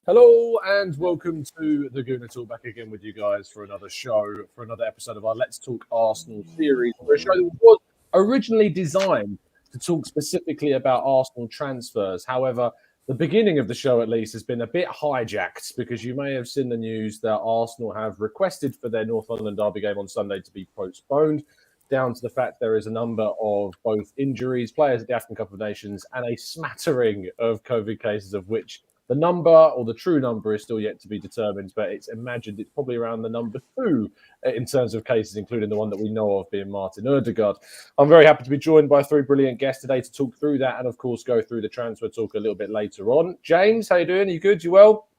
Hello and welcome to the Gooner Talk, back again with you guys for another show, for another episode of our Let's Talk Arsenal series, for a show that was originally designed to talk specifically about Arsenal transfers. However, the beginning of the show, at least, has been a bit hijacked because you may have seen the news that Arsenal have requested for their North London derby game on Sunday to be postponed, down to the fact there is a number of both injuries, players at the African Cup of Nations, and a smattering of COVID cases, of which the number, or the true number, is still yet to be determined, but it's imagined it's probably around the number 2 in terms of cases, including the one that we know of being Martin Ødegaard. I'm very happy to be joined by 3 brilliant guests today to talk through that and, of course, go through the transfer talk a little bit later on. James, how you doing? Are you good? You well?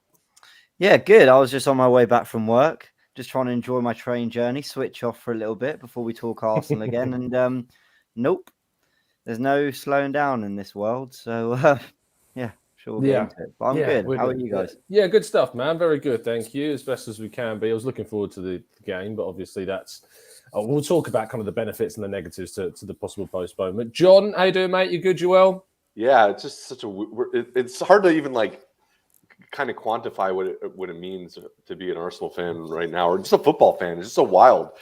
Yeah, good. I was just on my way back from work, just trying to enjoy my train journey, switch off for a little bit before we talk Arsenal again. And nope, there's no slowing down in this world. So, yeah. Sure, we'll get into it. But I'm good. How are you guys? Yeah, good stuff, man. Very good. Thank you. As best as we can be. I was looking forward to the game, but obviously that's... we'll talk about kind of the benefits and the negatives to the possible postponement. John, how you doing, mate? You good? You well? Yeah, it's just such a... It's hard to even, kind of quantify what it means to be an Arsenal fan right now, or just a football fan. It's just so wild.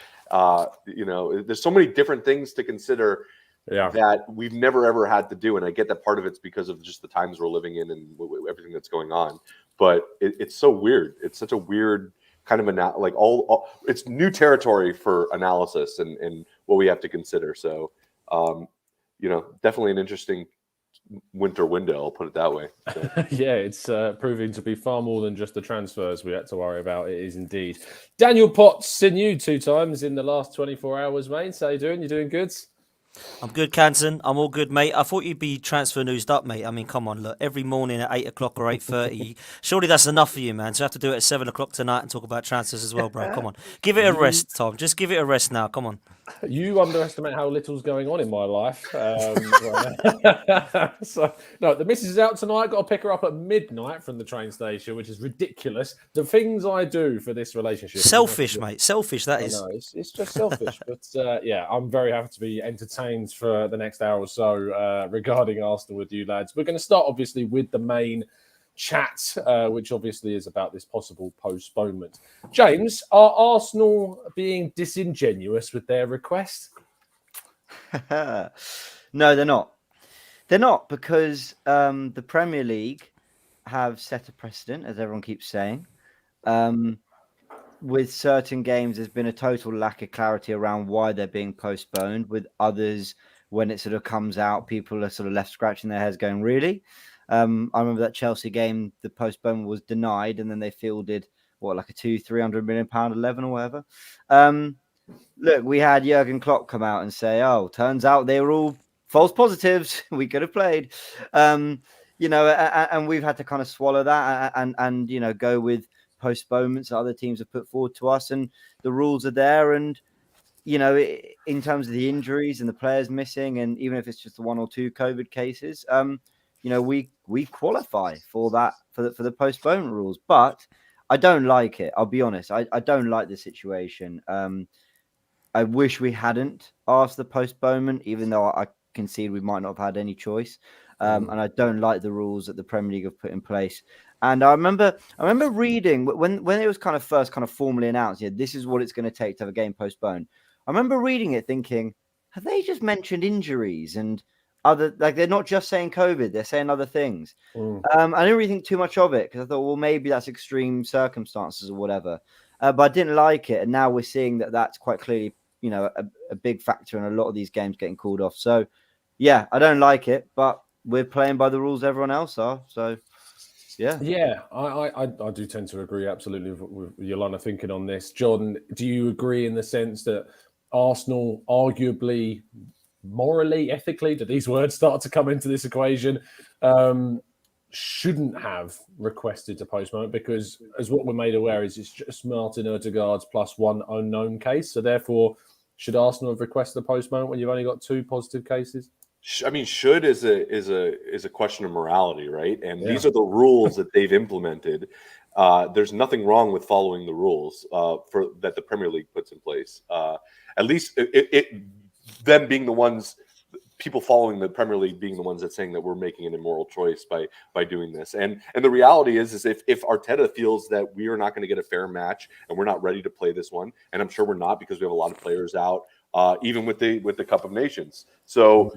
There's so many different things to consider that we've never ever had to do, and I get that part of it's because of just the times we're living in and everything that's going on. But it's so weird. It's such a weird kind of it's new territory for analysis and what we have to consider. So, definitely an interesting winter window, I'll put it that way. So. Yeah, it's proving to be far more than just the transfers we had to worry about. It is indeed. Daniel Potts, seen you 2 times in the last 24 hours, mate. How you doing? You doing good? I'm good, Canton. I'm all good, mate. I thought you'd be transfer newsed up, mate. I mean, come on, look, every morning at 8 o'clock or 8:30. Surely that's enough for you, man. So you have to do it at 7 o'clock tonight and talk about transfers as well, bro. Come on. Give it a rest, Tom. Just give it a rest now. Come on. You underestimate how little's going on in my life. So, no, the missus is out tonight. Got to pick her up at midnight from the train station, which is ridiculous. The things I do for this relationship. Selfish, mate. Selfish, that is. No, it's just selfish. But yeah, I'm very happy to be entertained for the next hour or so regarding Arsenal with you lads. We're going to start, obviously, with the main chat, which obviously is about this possible postponement. James, are Arsenal being disingenuous with their request? No, they're not. They're not, because the Premier League have set a precedent, as everyone keeps saying. With certain games, there's been a total lack of clarity around why they're being postponed. With others, when it sort of comes out, people are sort of left scratching their heads going, really? I remember that Chelsea game, the postponement was denied, and then they fielded, like a £200-300 million 11 or whatever. Look, we had Jurgen Klopp come out and say, turns out they were all false positives. We could have played. And we've had to kind of swallow that and go with postponements that other teams have put forward to us, and the rules are there. And in terms of the injuries and the players missing, and even if it's just the 1 or 2 COVID cases, we qualify for that for the postponement rules. But I don't like it. I'll be honest. I don't like the situation. I wish we hadn't asked the postponement, even though I concede we might not have had any choice. And I don't like the rules that the Premier League have put in place. And I remember reading when it was first formally announced, this is what it's going to take to have a game postponed. I remember reading it thinking, have they just mentioned injuries and other, they're not just saying COVID, they're saying other things. I didn't really think too much of it, because I thought, well, maybe that's extreme circumstances or whatever. But I didn't like it. And now we're seeing that that's quite clearly, a big factor in a lot of these games getting called off. So, yeah, I don't like it, but we're playing by the rules everyone else are. So, yeah. Yeah, I do tend to agree absolutely with your line of thinking on this. John, do you agree in the sense that Arsenal arguably, morally, ethically, do these words start to come into this equation, shouldn't have requested a postponement? Because as what we're made aware is, it's just Martin Ødegaard's plus 1 unknown case. So therefore, should Arsenal have requested a postponement when you've only got 2 positive cases? I mean, should is a question of morality, right? And these are the rules that they've implemented. There's nothing wrong with following the rules that the Premier League puts in place. At least them being the ones, people following the Premier League being the ones that saying that we're making an immoral choice by doing this. And the reality is if Arteta feels that we are not going to get a fair match and we're not ready to play this one, and I'm sure we're not because we have a lot of players out, even with the Cup of Nations. So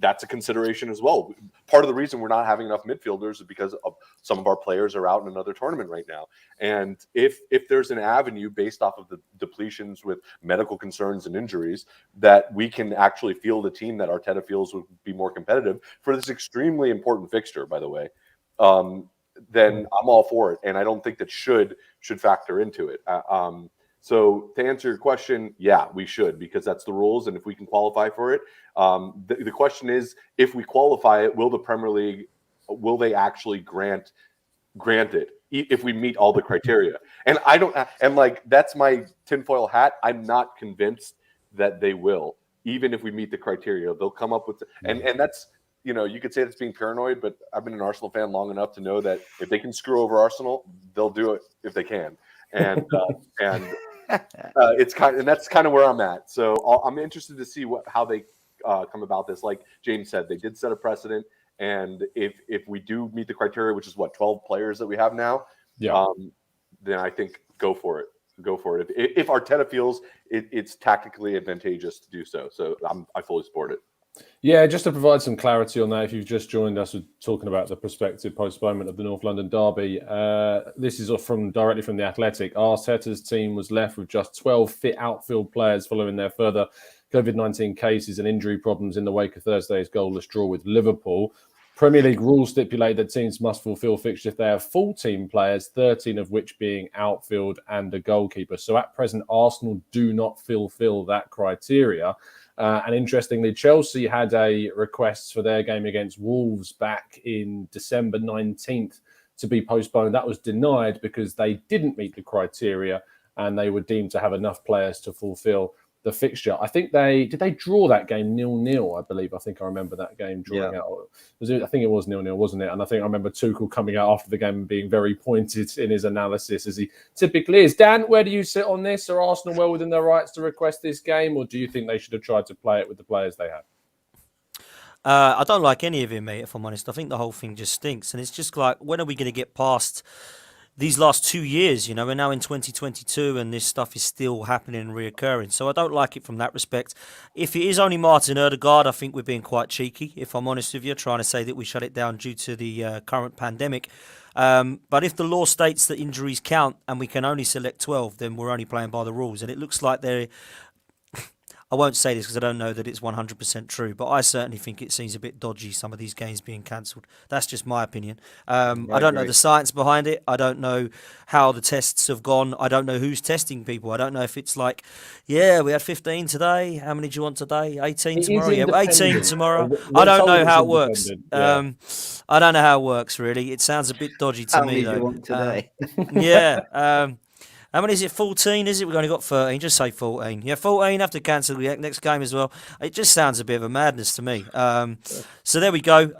that's a consideration as well. Part of the reason we're not having enough midfielders is because of some of our players are out in another tournament right now. And if there's an avenue based off of the depletions with medical concerns and injuries that we can actually field a team that Arteta feels would be more competitive for this extremely important fixture, by the way, then I'm all for it. And I don't think that should factor into it. So to answer your question, yeah, we should, because that's the rules. And if we can qualify for it, the question is, if we qualify it, will the Premier League, will they actually grant it if we meet all the criteria? And I don't, and like, that's my tinfoil hat. I'm not convinced that they will, even if we meet the criteria. They'll come up with, and that's, you know, you could say that's being paranoid, but I've been an Arsenal fan long enough to know that if they can screw over Arsenal, they'll do it if they can. And and that's kind of where I'm at. So I'm interested to see how they come about this. Like James said, they did set a precedent, and if we do meet the criteria, which is 12 players that we have now, then I think go for it. Go for it. If Arteta feels it's tactically advantageous to do so, I fully support it. Yeah, just to provide some clarity on that, if you've just joined us, we're talking about the prospective postponement of the North London derby. This is directly from The Athletic. Arteta's team was left with just 12 fit outfield players following their further COVID-19 cases and injury problems in the wake of Thursday's goalless draw with Liverpool. Premier League rules stipulate that teams must fulfil fixtures if they have full team players, 13 of which being outfield and a goalkeeper. So at present, Arsenal do not fulfil that criteria. And interestingly, Chelsea had a request for their game against Wolves back in December 19th to be postponed. That was denied because they didn't meet the criteria and they were deemed to have enough players to fulfill the fixture. I think they draw that game 0-0, I believe. I think I remember that game drawing out. I think it was 0-0, wasn't it? And I think I remember Tuchel coming out after the game and being very pointed in his analysis, as he typically is. Dan, where do you sit on this? Are Arsenal well within their rights to request this game, or do you think they should have tried to play it with the players they have? I don't like any of it, mate, if I'm honest. I think the whole thing just stinks. And it's just like, when are we going to get past these last 2 years? You know, we're now in 2022 and this stuff is still happening and reoccurring. So I don't like it from that respect. If it is only Martin Ødegaard, I think we're being quite cheeky, if I'm honest with you, trying to say that we shut it down due to the current pandemic. But if the law states that injuries count and we can only select 12, then we're only playing by the rules. And it looks like they're... I won't say this because I don't know that it's 100% true, but I certainly think it seems a bit dodgy, some of these games being cancelled. That's just my opinion. I don't know the science behind it. I don't know how the tests have gone. I don't know who's testing people. I don't know if it's like, yeah, we had 15 today. How many do you want today? 18 tomorrow? Yeah, 18 tomorrow. I don't know how it works. Yeah. I don't know how it works, really. It sounds a bit dodgy to me, though. How many do you want today? Yeah. How many is it? 14, is it? We've only got 13. Just say 14. Yeah, 14. Have to cancel the next game as well. It just sounds a bit of a madness to me. So there we go.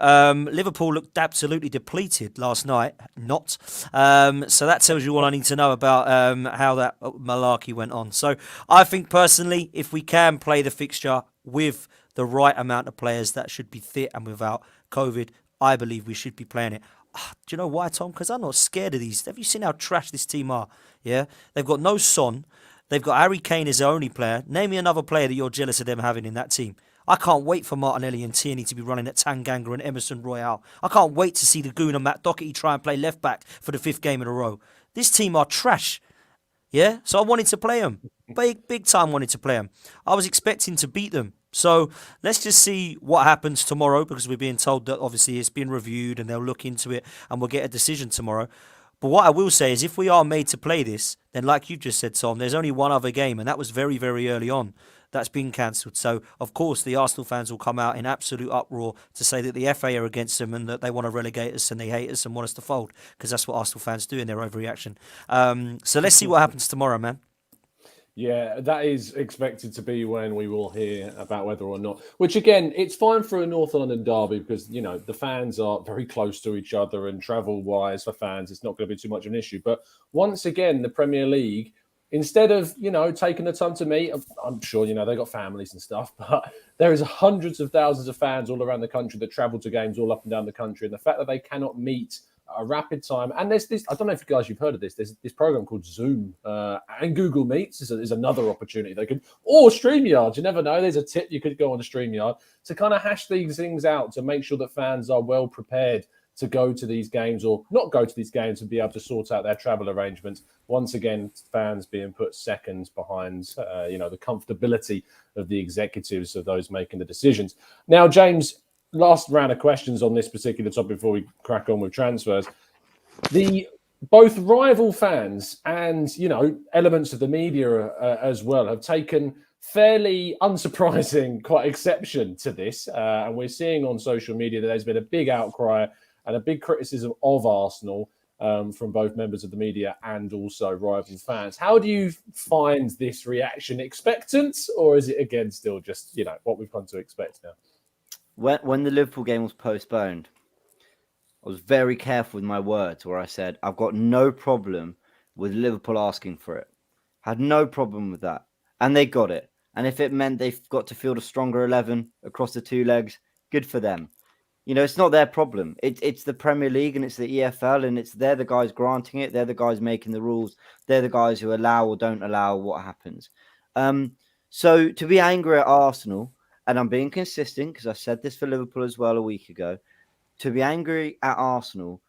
Liverpool looked absolutely depleted last night. Not. So that tells you all I need to know about how that malarkey went on. So I think personally, if we can play the fixture with the right amount of players that should be fit and without COVID, I believe we should be playing it. Do you know why, Tom? Because I'm not scared of these. Have you seen how trash this team are? Yeah, they've got no Son. They've got Harry Kane as their only player. Name me another player that you're jealous of them having in that team. I can't wait for Martinelli and Tierney to be running at Tanganga and Emerson Royale. I can't wait to see the Gooner Matt Doherty try and play left back for the 5th game in a row. This team are trash. Yeah, so I wanted to play them. Big time wanted to play them. I was expecting to beat them. So let's just see what happens tomorrow, because we're being told that obviously it's been reviewed and they'll look into it and we'll get a decision tomorrow. But what I will say is if we are made to play this, then like you just said, Tom, there's only one other game, and that was very, very early on. That's been cancelled. So, of course, the Arsenal fans will come out in absolute uproar to say that the FA are against them and that they want to relegate us and they hate us and want us to fold, because that's what Arsenal fans do in their overreaction. So let's see what happens tomorrow, man. Yeah, that is expected to be when we will hear about whether or not, which again, it's fine for a North London derby because, you know, the fans are very close to each other and travel wise for fans, it's not going to be too much of an issue. But once again, the Premier League instead of, taking the time to meet, I'm sure, they've got families and stuff, but there is hundreds of thousands of fans all around the country that travel to games all up and down the country. And the fact that they cannot meet a rapid time. And there's this, I don't know if you guys, you've heard of this, there's this program called Zoom and Google Meets is another opportunity. They could, or StreamYard, you never know. There's a tip you could go on to StreamYard to kind of hash these things out to make sure that fans are well prepared to go to these games or not go to these games and be able to sort out their travel arrangements. Once again, fans being put seconds behind, the comfortability of the executives of those making the decisions. Now, James, last round of questions on this particular topic before we crack on with transfers. Both rival fans and, elements of the media as well have taken fairly unsurprising, quite exception to this. And we're seeing on social media that there's been a big outcry and a big criticism of Arsenal from both members of the media and also rival fans. How do you find this reaction? Expectant, or is it again still just, what we've come to expect now? When the Liverpool game was postponed, I was very careful with my words where I said, I've got no problem with Liverpool asking for it. Had no problem with that. And they got it. And if it meant they've got to field a stronger 11 across the two legs, good for them. It's not their problem. It's the Premier League and it's the EFL, and they're the guys granting it. They're the guys making the rules. They're the guys who allow or don't allow what happens. So to be angry at Arsenal, and I'm being consistent because I said this for Liverpool as well a week ago, to be angry at Arsenal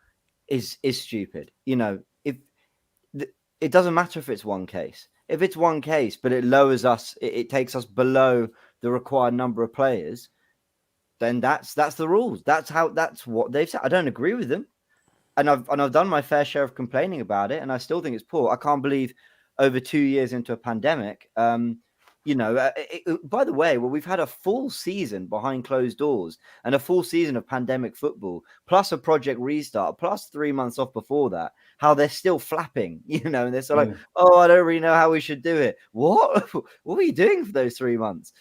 is stupid. If it doesn't matter if it's one case. If it's one case, but it lowers us, it takes us below the required number of players, then that's the rules. That's what they've said. I don't agree with them. And I've done my fair share of complaining about it, and I still think it's poor. I can't believe over 2 years into a pandemic, by the way, we've had a full season behind closed doors and a full season of pandemic football, plus a project restart, plus 3 months off before that, how they're still flapping, and they're sort of like, oh, I don't really know how we should do it. What were you doing for those 3 months?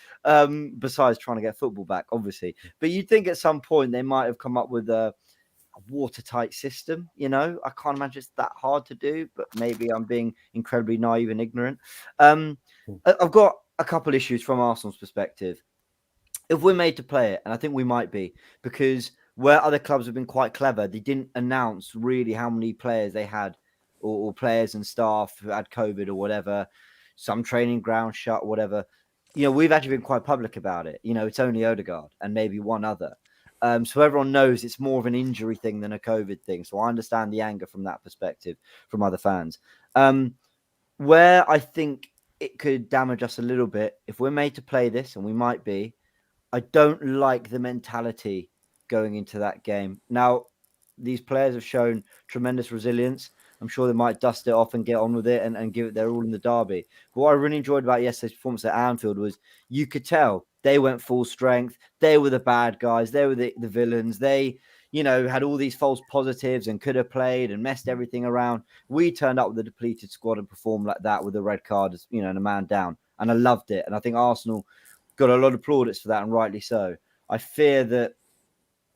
Besides trying to get football back, obviously. But you'd think at some point they might have come up with a watertight system. I can't imagine it's that hard to do, but maybe I'm being incredibly naive and ignorant. I've got a couple issues from Arsenal's perspective. If we're made to play it, and I think we might be, because where other clubs have been quite clever, they didn't announce really how many players they had or players and staff who had COVID or whatever, some training ground shut, whatever. We've actually been quite public about it. It's only Odegaard and maybe one other. So everyone knows it's more of an injury thing than a COVID thing. So I understand the anger from that perspective from other fans. Where I think it could damage us a little bit, if we're made to play this, and we might be, I don't like the mentality going into that game. Now, these players have shown tremendous resilience. I'm sure they might dust it off and get on with it and give it their all in the derby. But what I really enjoyed about yesterday's performance at Anfield was you could tell they went full strength. They were the bad guys. They were the villains. They, had all these false positives and could have played and messed everything around. We turned up with a depleted squad and performed like that with a red card, and a man down. And I loved it. And I think Arsenal got a lot of plaudits for that, and rightly so. I fear that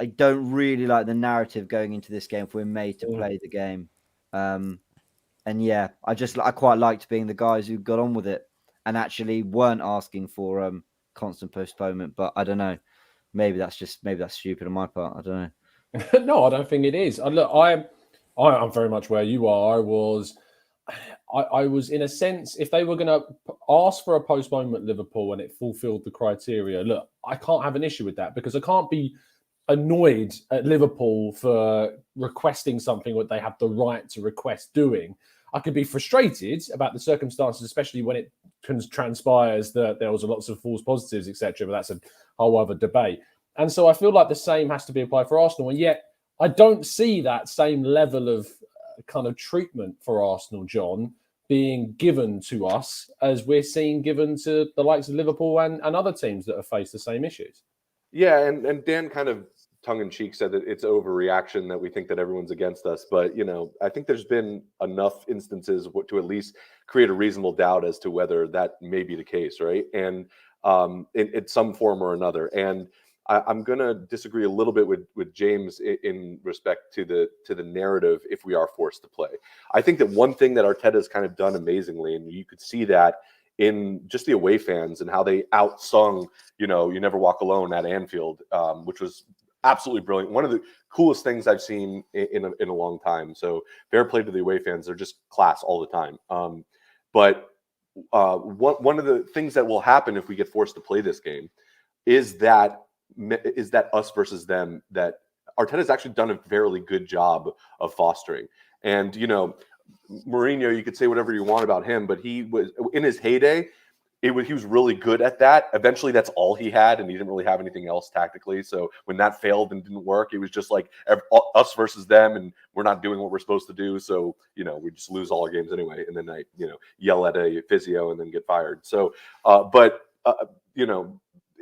I don't really like the narrative going into this game if we're made to play the game. And yeah, I quite liked being the guys who got on with it and actually weren't asking for constant postponement. But I don't know. Maybe that's stupid on my part. I don't know. No, I don't think it is. Look, I'm very much where you are. I was in a sense, if they were going to ask for a postponement at Liverpool and it fulfilled the criteria, look, I can't have an issue with that because I can't be annoyed at Liverpool for requesting something that they have the right to request doing. I could be frustrated about the circumstances, especially when it transpires that there was lots of false positives, etc. But that's a whole other debate. And so I feel like the same has to be applied for Arsenal. And yet I don't see that same level of kind of treatment for Arsenal, John, being given to us as we're seeing given to the likes of Liverpool and other teams that have faced the same issues. Yeah, and Dan kind of tongue-in-cheek said that it's overreaction, that we think that everyone's against us. But, I think there's been enough instances to at least create a reasonable doubt as to whether that may be the case, right? And in some form or another. And I'm going to disagree a little bit with James in respect to the narrative if we are forced to play. I think that one thing that Arteta's kind of done amazingly, and you could see that in just the away fans and how they outsung, You Never Walk Alone at Anfield, which was absolutely brilliant. One of the coolest things I've seen in a long time. So fair play to the away fans. They're just class all the time. But one of the things that will happen if we get forced to play this game is that us versus them that Arteta's actually done a fairly good job of fostering. And, Mourinho, you could say whatever you want about him, but he was in his heyday. He was really good at that. Eventually, that's all he had, and he didn't really have anything else tactically. So when that failed and didn't work, it was just like us versus them, and we're not doing what we're supposed to do. So we just lose all our games anyway, and then I yell at a physio and then get fired. So,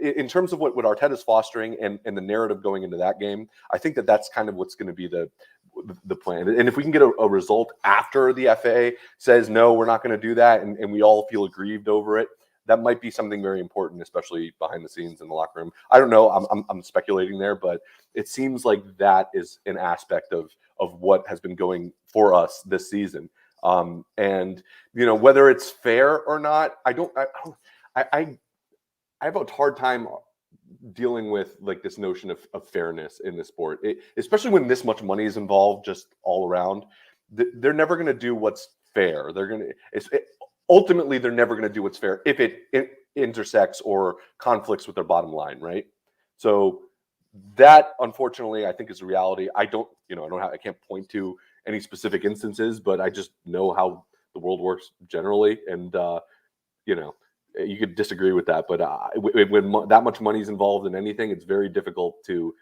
in terms of what Arteta's fostering and the narrative going into that game, I think that's kind of what's going to be the plan. And if we can get a result after the FA says no, we're not going to do that, and we all feel aggrieved over it, that might be something very important, especially behind the scenes in the locker room. I don't know. I'm speculating there, but it seems like that is an aspect of what has been going for us this season. And whether it's fair or not, I have a hard time dealing with like this notion of fairness in the sport, especially when this much money is involved, just all around. They're never going to do what's fair. Ultimately, they're never going to do what's fair if it intersects or conflicts with their bottom line, right? So that, unfortunately, I think is a reality. I can't point to any specific instances, but I just know how the world works generally, and you could disagree with that, but when that much money is involved in anything, it's very difficult to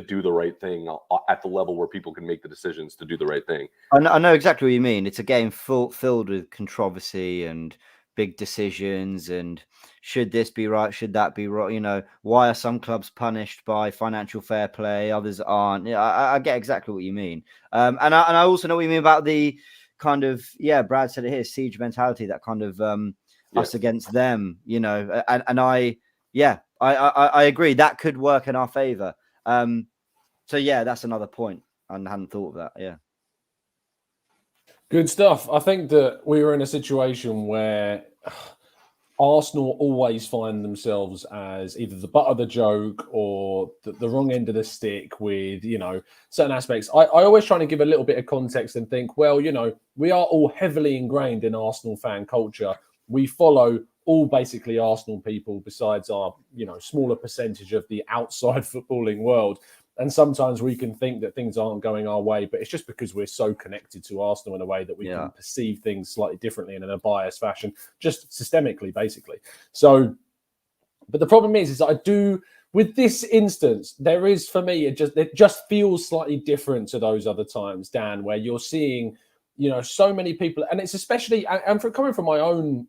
do the right thing at the level where people can make the decisions to do the right thing. I know exactly what you mean. It's a game filled with controversy and big decisions, and should this be right? Should that be right? Why are some clubs punished by financial fair play? Others aren't. Yeah, I get exactly what you mean. And I also know what you mean about the kind of, Brad said it here, siege mentality, that kind of us against them, and I agree that could work in our favor. So that's another point. I hadn't thought of that. Yeah. Good stuff. I think that we were in a situation where Arsenal always find themselves as either the butt of the joke or the wrong end of the stick with, certain aspects. I always try to give a little bit of context and think, well, we are all heavily ingrained in Arsenal fan culture. We follow all basically Arsenal people besides our, smaller percentage of the outside footballing world. And sometimes we can think that things aren't going our way, but it's just because we're so connected to Arsenal in a way that we can perceive things slightly differently and in a biased fashion, just systemically, basically. So, but the problem is I do, with this instance, there is, for me, it just feels slightly different to those other times, Dan, where you're seeing, so many people, and it's especially, and coming from my own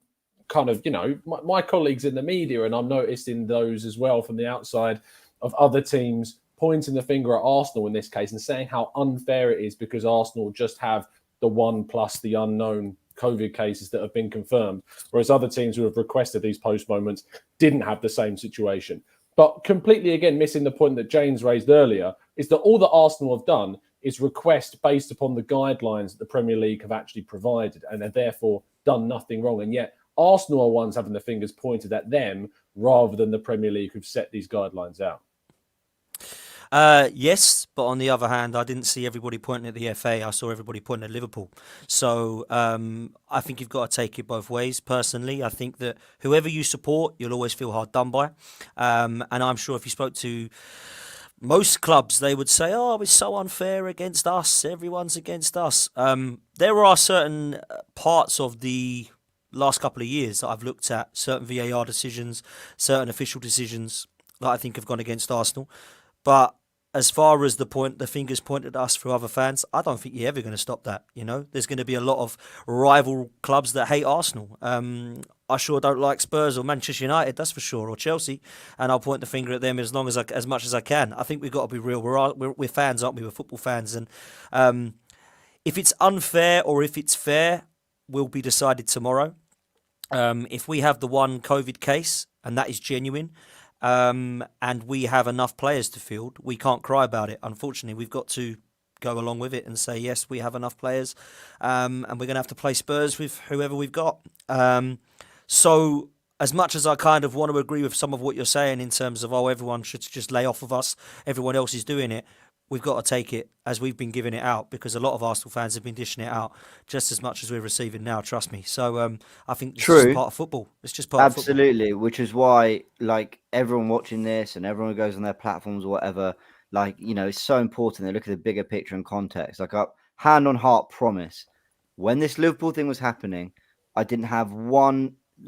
kind of, my colleagues in the media, and I'm noticing those as well from the outside of other teams pointing the finger at Arsenal in this case and saying how unfair it is because Arsenal just have the one plus the unknown COVID cases that have been confirmed, whereas other teams who have requested these postponements didn't have the same situation. But completely, again, missing the point that James raised earlier is that all that Arsenal have done is request based upon the guidelines that the Premier League have actually provided, and they've therefore done nothing wrong. And yet Arsenal are ones having the fingers pointed at them rather than the Premier League who've set these guidelines out. Yes, but on the other hand, I didn't see everybody pointing at the FA. I saw everybody pointing at Liverpool. So I think you've got to take it both ways. Personally, I think that whoever you support, you'll always feel hard done by. And I'm sure if you spoke to most clubs, they would say, oh, it's so unfair against us. Everyone's against us. There are certain parts of the last couple of years that I've looked at, certain VAR decisions, certain official decisions that I think have gone against Arsenal. But as far as the fingers pointed at us through other fans, I don't think you're ever going to stop that. There's going to be a lot of rival clubs that hate Arsenal. I sure don't like Spurs or Manchester United, that's for sure, or Chelsea, and I'll point the finger at them as much as I can. I think we've got to be real. We're fans, aren't we? We're football fans, and if it's unfair or if it's fair will be decided tomorrow. If we have the one COVID case and that is genuine, and we have enough players to field, we can't cry about it. Unfortunately, we've got to go along with it and say, yes, we have enough players, and we're going to have to play Spurs with whoever we've got. So as much as I kind of want to agree with some of what you're saying in terms of, oh, everyone should just lay off of us, everyone else is doing it, we've got to take it as we've been giving it out, because a lot of Arsenal fans have been dishing it out just as much as we're receiving now, trust me. So I think it's just part of football. It's just part of football. Absolutely, which is why, like, everyone watching this and everyone who goes on their platforms or whatever, like, you know, it's so important they look at the bigger picture and context. Like, hand on heart promise, when this Liverpool thing was happening, I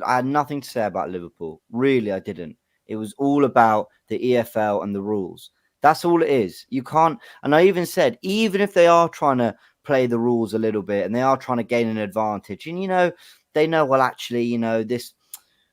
had nothing to say about Liverpool. Really, I didn't. It was all about the EFL and the rules. That's all it is. You can't, and I even said, even if they are trying to play the rules a little bit and they are trying to gain an advantage, and, you know, they know, well, actually, you know, this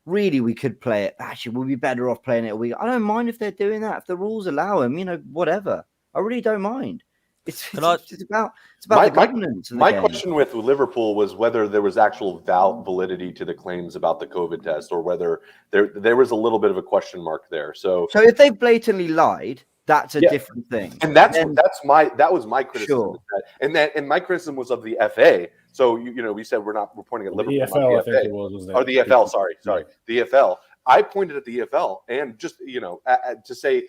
really, we could play it. Actually, we'll be better off playing it. I don't mind if they're doing that. If the rules allow them, you know, whatever. I really don't mind. It's about the governance. My question with Liverpool was whether there was actual validity to the claims about the COVID test, or whether there was a little bit of a question mark there. So if they blatantly lied, that's a different thing. And that was my criticism. Sure. And my criticism was of the FA. So you know, we said we're pointing at Liverpool. The EFL, I think it was, wasn't it? Or the EFL, sorry. The EFL. I pointed at the EFL, and just, you know, to say,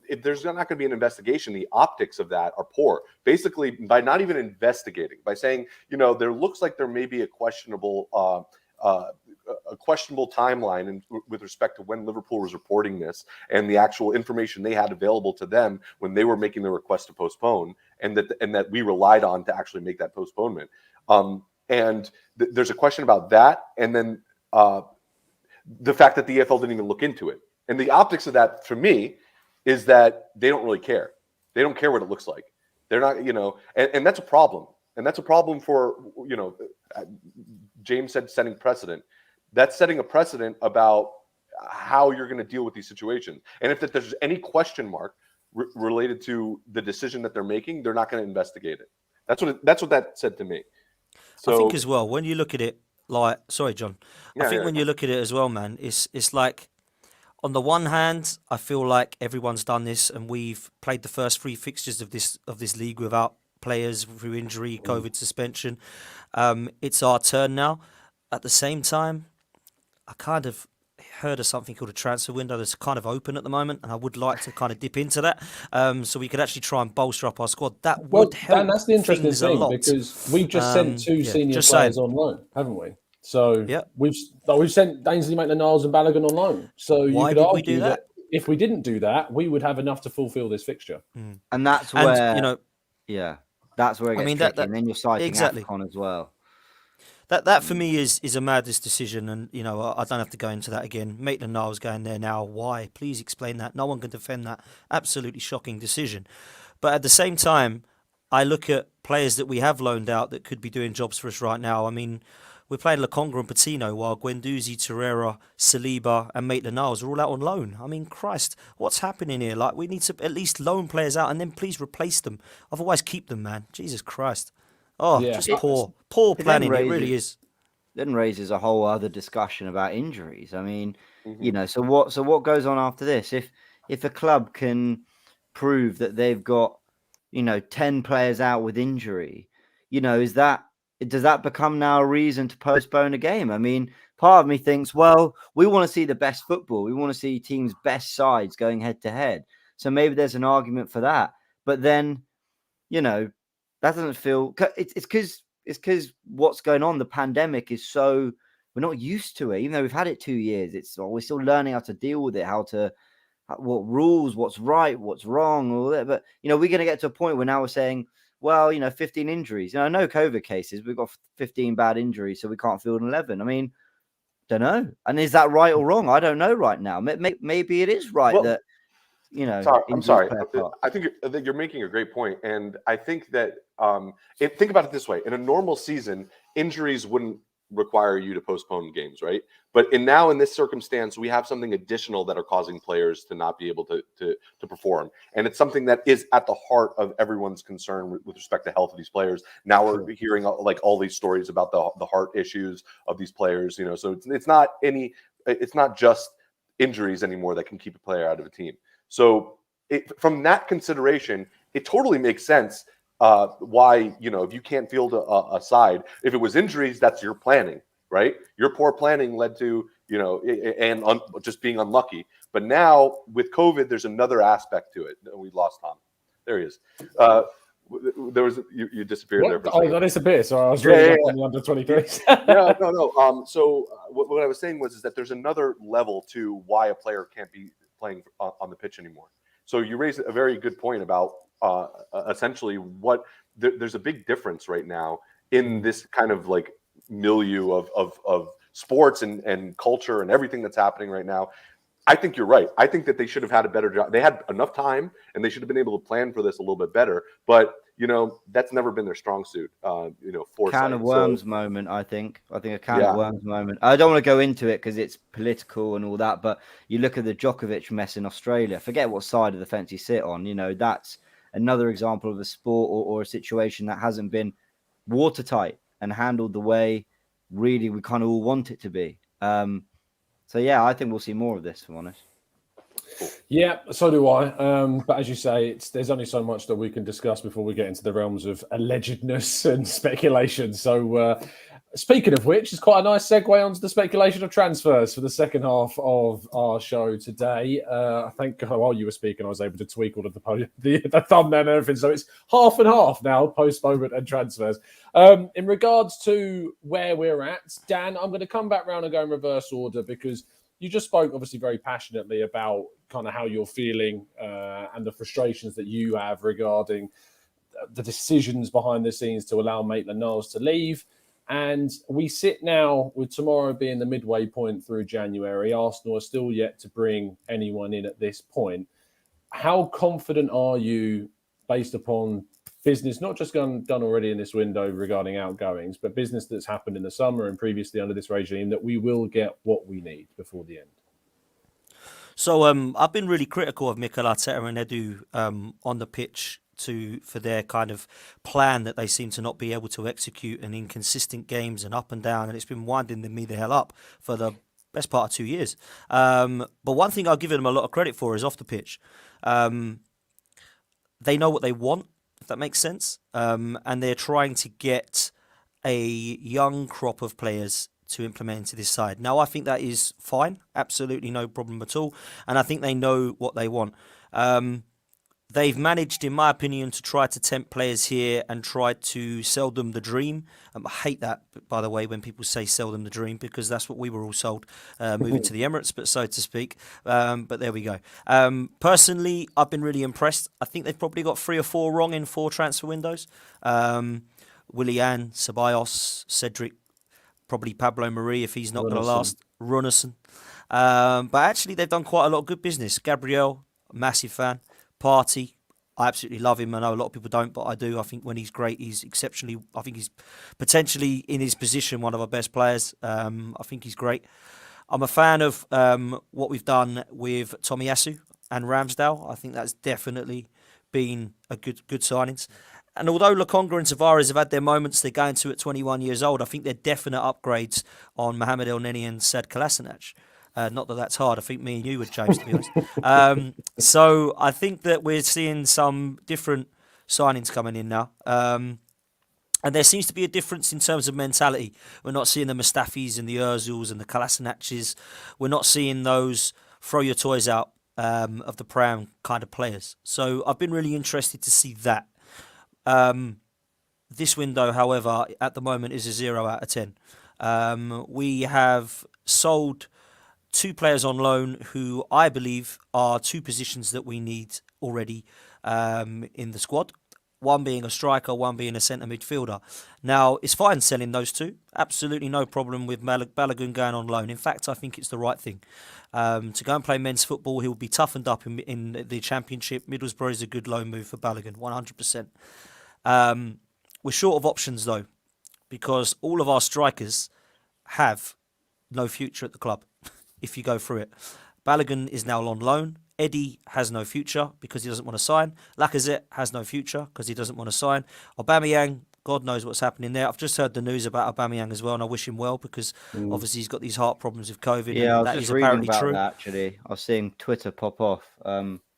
if there's not going to be an investigation, the optics of that are poor. Basically, by not even investigating, by saying, you know, there looks like there may be a questionable timeline with respect to when Liverpool was reporting this and the actual information they had available to them when they were making the request to postpone, and that we relied on to actually make that postponement. There's a question about that, and then the fact that the EFL didn't even look into it. And the optics of that, for me, is that they don't really care. They don't care what it looks like. They're not, you know, and that's a problem. And that's a problem for, you know, James said setting precedent. That's setting a precedent about how you're going to deal with these situations. And if there's any question mark related to the decision that they're making, they're not going to investigate it. That's what that said to me. So, I think as well, when you look at it, like, sorry, John, when you look at it as well, man, it's like, on the one hand, I feel like everyone's done this, and we've played the first 3 fixtures of this league without players through injury, COVID suspension. It's our turn now. At the same time, I kind of heard of something called a transfer window that's kind of open at the moment, and I would like to kind of dip into that, so we could actually try and bolster up our squad. That would help. That's the interesting thing, because we've just sent 2 senior players on loan, haven't we? So we've sent Ainsley Maitland-Niles and Balogun on loan. So you could argue that if we didn't do that, we would have enough to fulfil this fixture. And that's where, you know, that's where it gets tricky. And then you're citing AFCON as well. That for me is a madness decision, and, you know, I don't have to go into that again. Maitland-Niles going there now. Why? Please explain that. No one can defend that. Absolutely shocking decision. But at the same time, I look at players that we have loaned out that could be doing jobs for us right now. I mean, we're playing Lokonga and Patino, while Guendouzi, Torreira, Saliba and Maitland-Niles are all out on loan. I mean, Christ, what's happening here? Like, we need to at least loan players out and then please replace them. Otherwise, keep them, man. Jesus Christ. Oh, just poor planning. It really is. Then raises a whole other discussion about injuries. I mean, you know, so what goes on after this? If a club can prove that they've got, you know, 10 players out with injury, you know, does that become now a reason to postpone a game? I mean, part of me thinks, well, we want to see the best football. We want to see teams' best sides going head to head. So maybe there's an argument for that. But then, you know, that doesn't feel... It's because what's going on, the pandemic is so... We're not used to it, even though we've had it 2 years. We're still learning how to deal with it, what rules, what's right, what's wrong, all that. But, you know, we're going to get to a point where now we're saying, well, you know, 15 injuries. You know, no COVID cases. We've got 15 bad injuries, so we can't field 11. I mean, don't know. And is that right or wrong? I don't know right now. Maybe it is right that, you know. I'm sorry. I think you're making a great point, and I think that think about it this way: in a normal season, injuries wouldn't require you to postpone games, right? But now in this circumstance, we have something additional that are causing players to not be able to perform, and it's something that is at the heart of everyone's concern with respect to health of these players. Now we're hearing like all these stories about the heart issues of these players, you know. So it's not just injuries anymore that can keep a player out of a team. So from that consideration, it totally makes sense why, if you can't field a side, if it was injuries, that's your planning, right? Your poor planning led to, just being unlucky. But now with COVID, there's another aspect to it. We lost Tom. There he is. There was you disappeared there. For a second. That is a bit. So I was reading up on the under 23s. No. So what I was saying is that there's another level to why a player can't be playing on the pitch anymore. So you raised a very good point about essentially what there's a big difference right now in this kind of like milieu of sports and culture and everything that's happening right now. I think you're right. I think that they should have had a better job. They had enough time and they should have been able to plan for this a little bit better. But, that's never been their strong suit. Foresight. Can of worms moment, I think. I think a can of worms moment. I don't want to go into it because it's political and all that. But you look at the Djokovic mess in Australia. Forget what side of the fence you sit on. That's another example of a sport or a situation that hasn't been watertight and handled the way really we kind of all want it to be. So, yeah, I think we'll see more of this, if I'm honest. Yeah, so do I. But as you say, there's only so much that we can discuss before we get into the realms of allegedness and speculation. So, speaking of which, it's quite a nice segue onto the speculation of transfers for the second half of our show today. I think while you were speaking, I was able to tweak all of the thumbnail and everything. So it's half and half now, postponement and transfers. In regards to where we're at, Dan, I'm going to come back round and go in reverse order because you just spoke obviously very passionately about kind of how you're feeling and the frustrations that you have regarding the decisions behind the scenes to allow Maitland-Niles to leave. And we sit now with tomorrow being the midway point through January. Arsenal are still yet to bring anyone in at this point. How confident are you, based upon business not just done already in this window regarding outgoings, but business that's happened in the summer and previously under this regime, that we will get what we need before the end? So I've been really critical of Mikel Arteta and Edu on the pitch for their kind of plan that they seem to not be able to execute, and inconsistent games and up and down, and it's been winding me the hell up for the best part of 2 years. But one thing I'll give them a lot of credit for is off the pitch. They know what they want, if that makes sense, and they're trying to get a young crop of players to implement into this side. Now, I think that is fine, absolutely no problem at all, and I think they know what they want. They've managed, in my opinion, to try to tempt players here and try to sell them the dream. I hate that, by the way, when people say sell them the dream, because that's what we were all sold moving to the Emirates, but so to speak. But there we go. Personally, I've been really impressed. I think they've probably got 3 or 4 wrong in 4 transfer windows. Willian, Ceballos, Cedric, probably Pablo Marie if he's not going to last. Runarsson. But actually, they've done quite a lot of good business. Gabriel, massive fan. Partey, I absolutely love him. I know a lot of people don't, but I do. I think when he's great, he's exceptionally. I think he's potentially in his position one of our best players. I think he's great. I'm a fan of what we've done with Tomiyasu and Ramsdale. I think that's definitely been a good signings. And although Lokonga and Tavares have had their moments, they're going to at 21 years old. I think they're definite upgrades on Mohamed El Neni and Sad Kolasinac. Not that that's hard. I think me and you would, James, to be honest. So I think that we're seeing some different signings coming in now. And there seems to be a difference in terms of mentality. We're not seeing the Mustafis and the Ozils and the Kolasinacs. We're not seeing those throw your toys out of the pram kind of players. So I've been really interested to see that. This window, however, at the moment is a 0 out of 10. We have sold 2 players on loan who I believe are 2 positions that we need already in the squad. One being a striker, one being a centre midfielder. Now, it's fine selling those 2. Absolutely no problem with Balogun going on loan. In fact, I think it's the right thing. To go and play men's football, he'll be toughened up in the Championship. Middlesbrough is a good loan move for Balogun, 100%. We're short of options, though, because all of our strikers have no future at the club. If you go through it, Balogun is now on loan. Eddie has no future because he doesn't want to sign. Lacazette has no future because he doesn't want to sign. Aubameyang God knows what's happening there. I've just heard the news about Aubameyang as well, and I wish him well because obviously he's got these heart problems with COVID, Yeah, I and was that just is reading apparently about true. that actually. I was seeing Twitter pop off.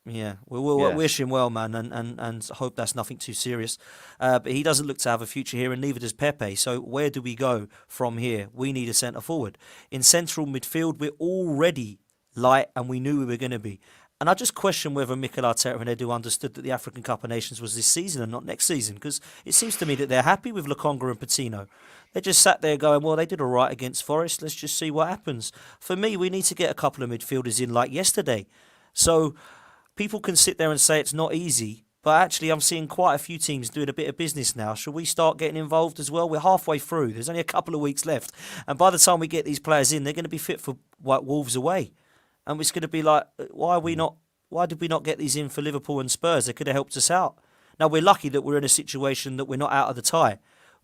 Yeah, we'll Yeah. wish him well, man, and hope that's nothing too serious. But he doesn't look to have a future here, and neither does Pepe. So where do we go from here? We need a centre forward. In central midfield, we're already light, and we knew we were going to be. And I just question whether Mikel Arteta and Edu understood that the African Cup of Nations was this season and not next season, because it seems to me that they're happy with Lokonga and Patino. They just sat there going, well, they did all right against Forest. Let's just see what happens. For me, we need to get a couple of midfielders in like yesterday. So people can sit there and say it's not easy, but actually I'm seeing quite a few teams doing a bit of business now. Should we start getting involved as well? We're halfway through. There's only a couple of weeks left. And by the time we get these players in, they're going to be fit for like Wolves away. And it's going to be like, why did we not get these in for Liverpool and Spurs? They could have helped us out. Now, we're lucky that we're in a situation that we're not out of the tie.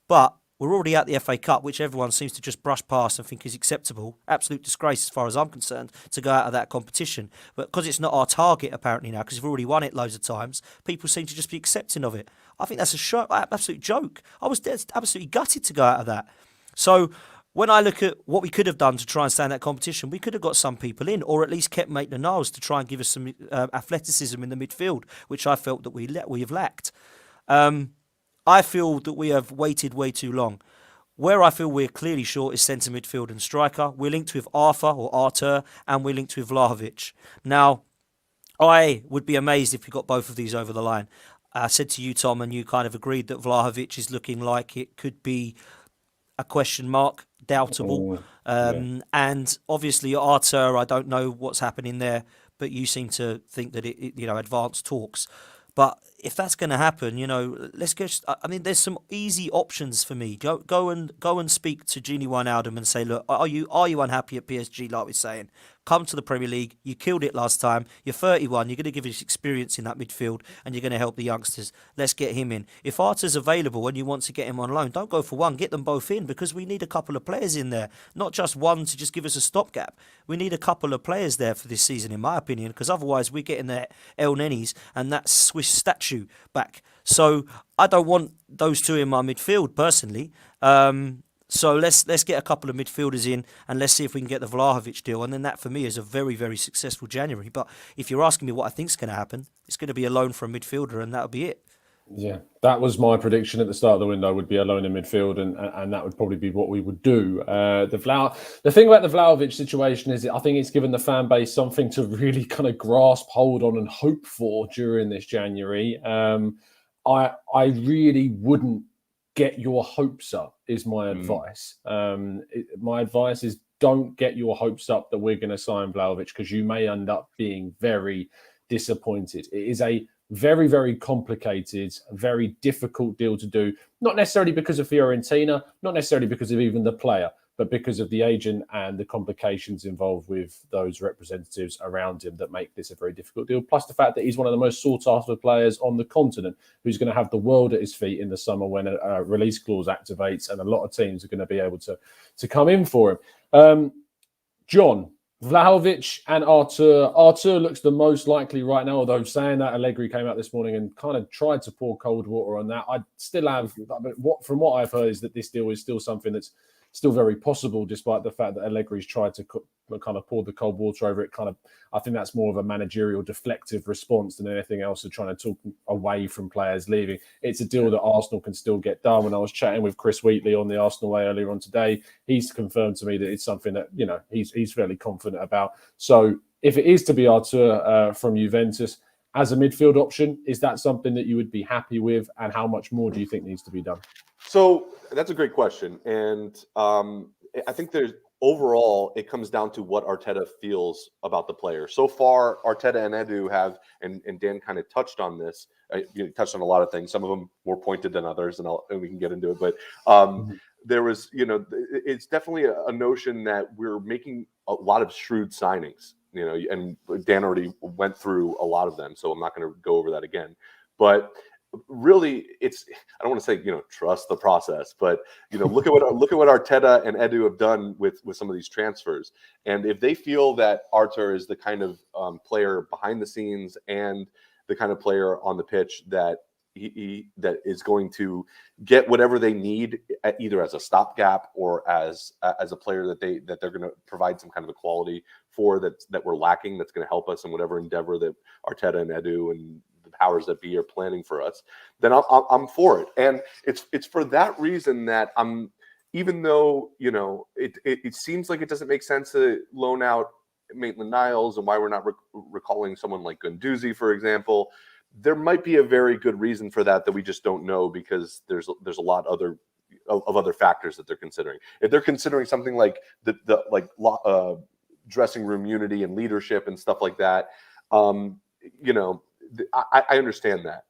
But we're already at the FA Cup, which everyone seems to just brush past and think is acceptable. Absolute disgrace as far as I'm concerned to go out of that competition. But because it's not our target apparently now, because we've already won it loads of times, people seem to just be accepting of it. I think that's absolute joke. I was absolutely gutted to go out of that. So when I look at what we could have done to try and stay in that competition, we could have got some people in, or at least kept Maitland-Niles to try and give us some athleticism in the midfield, which I felt that we have lacked. I feel that we have waited way too long. Where I feel we're clearly short is centre midfield and striker. We're linked with Arthur, and we're linked with Vlahovic. Now, I would be amazed if we got both of these over the line. I said to you, Tom, and you kind of agreed that Vlahovic is looking like it could be a question mark, doubtable. And obviously Arthur, I don't know what's happening there, but you seem to think that it advanced talks. But if that's going to happen, let's go. I mean, there's some easy options for me. Go and speak to Gini Wijnaldum and say, look, are you unhappy at PSG? Like we're saying, come to the Premier League. You killed it last time. You're 31. You're going to give us experience in that midfield, and you're going to help the youngsters. Let's get him in. If Arthur's available and you want to get him on loan, don't go for one. Get them both in, because we need a couple of players in there, not just one to just give us a stopgap. We need a couple of players there for this season, in my opinion, because otherwise we're getting the El Nenis and that Swiss statue back. So I don't want those two in my midfield personally. So let's get a couple of midfielders in, and let's see if we can get the Vlahovic deal. And then that for me is a very, very successful January. But if you're asking me what I think is going to happen, it's going to be a loan for a midfielder, and that'll be it. Yeah, that was my prediction at the start of the window, would be a loan in midfield, and that would probably be what we would do. The thing about the Vlahovic situation is I think it's given the fan base something to really kind of grasp hold on and hope for during this January. I really wouldn't get your hopes up, is my advice. My advice is don't get your hopes up that we're going to sign Vlahovic, because you may end up being very disappointed. It is a very, very complicated, very difficult deal to do, not necessarily because of Fiorentina, not necessarily because of even the player, but because of the agent and the complications involved with those representatives around him that make this a very difficult deal. Plus the fact that he's one of the most sought after players on the continent, who's going to have the world at his feet in the summer when a release clause activates, and a lot of teams are going to be able to come in for him. John, Vlahovic and Arthur. Arthur looks the most likely right now, although saying that, Allegri came out this morning and kind of tried to pour cold water on that. I still have, from what I've heard, is that this deal is still something that's still very possible, despite the fact that Allegri's tried to kind of pour the cold water over it. I think that's more of a managerial deflective response than anything else, of trying to talk away from players leaving. It's a deal that Arsenal can still get done. When I was chatting with Chris Wheatley on the Arsenal Way earlier on today, he's confirmed to me that it's something that he's fairly confident about. So if it is to be Arthur from Juventus as a midfield option, is that something that you would be happy with? And how much more do you think needs to be done? So that's a great question. And I think overall, it comes down to what Arteta feels about the player. So far, Arteta and Edu have, and Dan kind of touched on this, touched on a lot of things, some of them more pointed than others, and we can get into it. But there was, it's definitely a notion that we're making a lot of shrewd signings, and Dan already went through a lot of them, so I'm not going to go over that again. But really, I don't want to say trust the process, but look at what Arteta and Edu have done with some of these transfers. And if they feel that Arthur is the kind of player behind the scenes and the kind of player on the pitch that that is going to get whatever they need, either as a stopgap or as a player that they're going to provide some kind of equality for that we're lacking, that's going to help us in whatever endeavor that Arteta and Edu and the powers that be are planning for us, then I'm for it. And it's for that reason that even though it seems like it doesn't make sense to loan out Maitland-Niles, and why we're not recalling someone like Guendouzi, for example, there might be a very good reason for that we just don't know, because there's a lot of other factors that they're considering. If they're considering something like the dressing room unity and leadership and stuff like that, I understand that.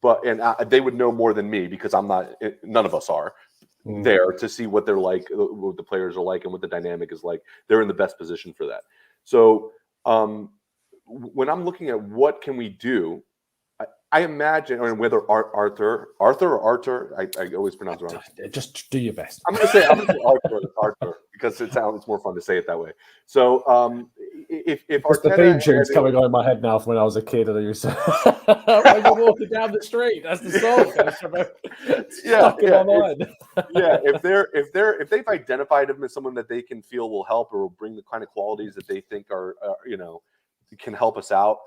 But they would know more than me, because I'm not. None of us are there to see what they're like, what the players are like, and what the dynamic is like. They're in the best position for that. So when I'm looking at what can we do, I imagine, or whether Arthur, I always pronounce it wrong. Just do your best. I'm going to say Arthur, because it's more fun to say it that way. So if the theme tune's coming on in my head now from when I was a kid, and I used to when you're walking down the street, that's the song. Stuck in my mind. Yeah, if they've identified him as someone that they can feel will help or will bring the kind of qualities that they think are can help us out,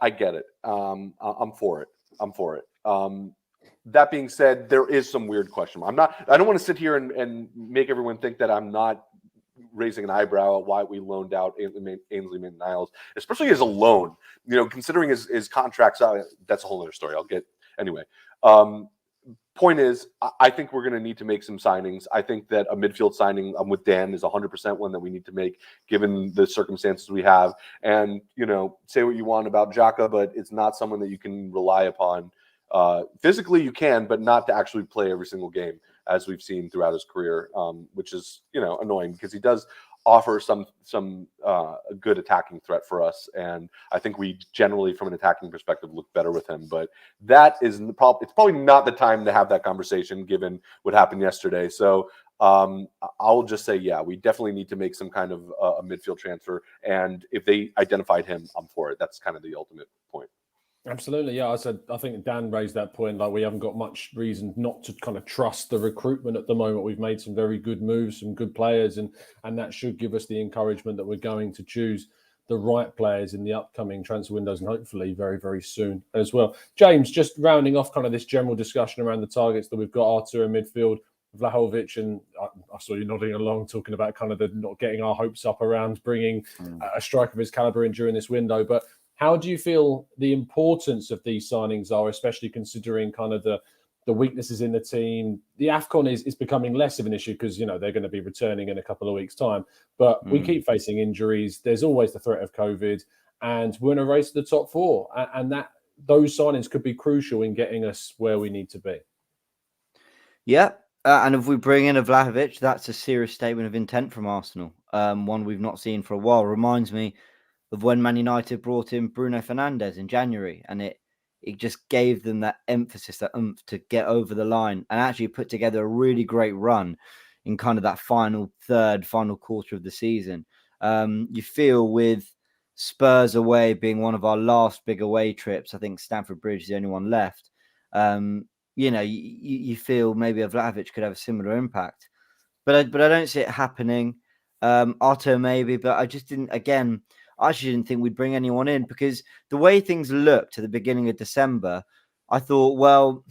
I get it. I'm for it. That being said, there is some weird question. I don't want to sit here and make everyone think that I'm not raising an eyebrow at why we loaned out Ainsley Maitland-Niles, especially as a loan. Considering his contract's out, that's a whole other story. Anyway. Point is, I think we're going to need to make some signings. I think that a midfield signing, I'm with Dan, is 100% one that we need to make, given the circumstances we have. And, say what you want about Xhaka, but it's not someone that you can rely upon. Physically, you can, but not to actually play every single game, as we've seen throughout his career, which is, annoying, because he does offer some a good attacking threat for us, and I think we generally, from an attacking perspective, look better with him. But that is it's probably not the time to have that conversation, given what happened yesterday. So I'll just say, yeah, we definitely need to make some kind of a midfield transfer, and if they identified him, I'm for it. That's kind of the ultimate point. Absolutely, yeah. I think Dan raised that point. Like, we haven't got much reason not to kind of trust the recruitment at the moment. We've made some very good moves, some good players, and that should give us the encouragement that we're going to choose the right players in the upcoming transfer windows, and hopefully very, very soon as well. James, just rounding off kind of this general discussion around the targets that we've got: Artur in midfield, Vlahovic, and I saw you nodding along, talking about kind of the not getting our hopes up around bringing a striker of his caliber in during this window. But how do you feel the importance of these signings are, especially considering kind of the weaknesses in the team? The AFCON is becoming less of an issue, because, they're going to be returning in a couple of weeks' time. But we keep facing injuries. There's always the threat of COVID, and we're in a race to the top four. And those signings could be crucial in getting us where we need to be. Yeah. And if we bring in a Vlahovic, that's a serious statement of intent from Arsenal. One we've not seen for a while. Reminds me of when Man United brought in Bruno Fernandes in January, and it just gave them that emphasis, that oomph to get over the line and actually put together a really great run in kind of that final quarter of the season. You feel with Spurs away being one of our last big away trips, I think Stamford Bridge is the only one left. You feel maybe a Vlahovic could have a similar impact, but I don't see it happening. Otto maybe, but I actually didn't think we'd bring anyone in, because the way things looked at the beginning of December, I thought, well,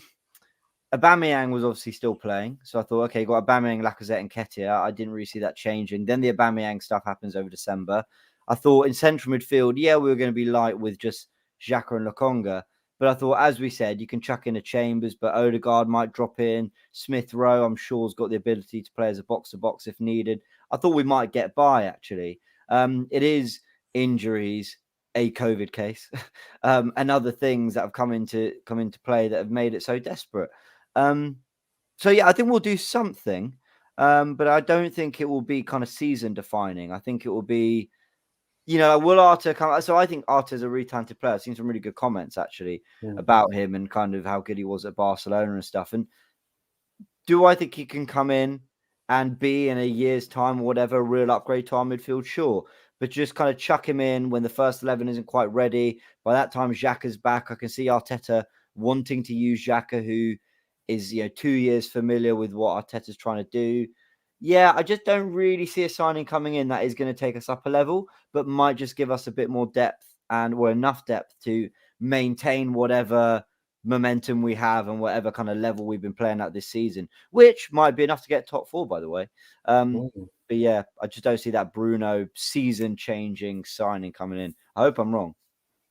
Aubameyang was obviously still playing. So I thought, okay, got Aubameyang, Lacazette and Nketiah. I didn't really see that changing. Then the Aubameyang stuff happens over December. I thought in central midfield, yeah, we were going to be light with just Xhaka and Lokonga. But I thought, as we said, you can chuck in a Chambers, but Odegaard might drop in. Smith Rowe, I'm sure, has got the ability to play as a box-to-box if needed. I thought we might get by, actually. It is injuries, a COVID case, and other things that have come into play that have made it so desperate. So yeah, I think we'll do something, but I don't think it will be kind of season defining. I think it will be, will Arthur come? So I think Arthur's a really talented player. I've seen some really good comments actually about him and kind of how good he was at Barcelona and stuff. And do I think he can come in and be, in a year's time or whatever, a real upgrade to our midfield? Sure. But just kind of chuck him in when the first 11 isn't quite ready. By that time, Xhaka's back. I can see Arteta wanting to use Xhaka, who is 2 years familiar with what Arteta's trying to do. Yeah, I just don't really see a signing coming in that is going to take us up a level, but might just give us a bit more depth or enough depth to maintain whatever momentum we have and whatever kind of level we've been playing at this season, which might be enough to get top 4, by the way. But yeah, I just don't see that Bruno season-changing signing coming in. I hope I'm wrong.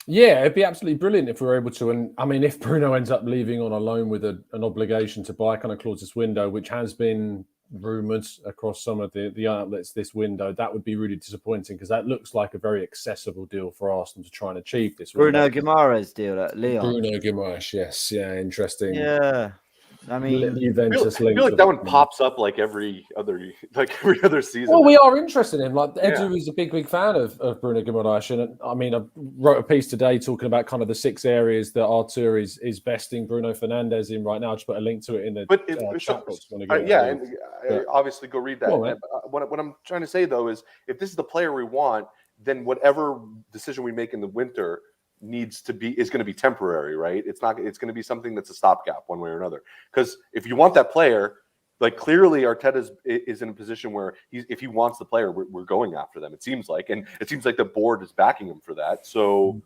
Yeah, it'd be absolutely brilliant if we were able to. And I mean, if Bruno ends up leaving on a loan with an obligation to buy kind of clause this window, which has been rumoured across some of the outlets this window, that would be really disappointing because that looks like a very accessible deal for Arsenal to try and achieve this Bruno window. Guimaraes deal at Lyon. Bruno Guimaraes, yes. Yeah, interesting. Yeah. I mean, Juventus I feel like that one pops up like every other season. Well, we are interested in him. Like Edu is a big fan of Bruno Guimaraes, and I mean, I wrote a piece today talking about kind of the 6 areas that Artur is besting Bruno Fernandes in right now. I'll just put a link to it in the chat box. Obviously go read that. What I'm trying to say though is, if this is the player we want, then whatever decision we make in the winter is going to be temporary, right? It's going to be something that's a stopgap one way or another. Because if you want that player, like clearly Arteta is in a position where if he wants the player, we're going after them. It seems like the board is backing him for that. So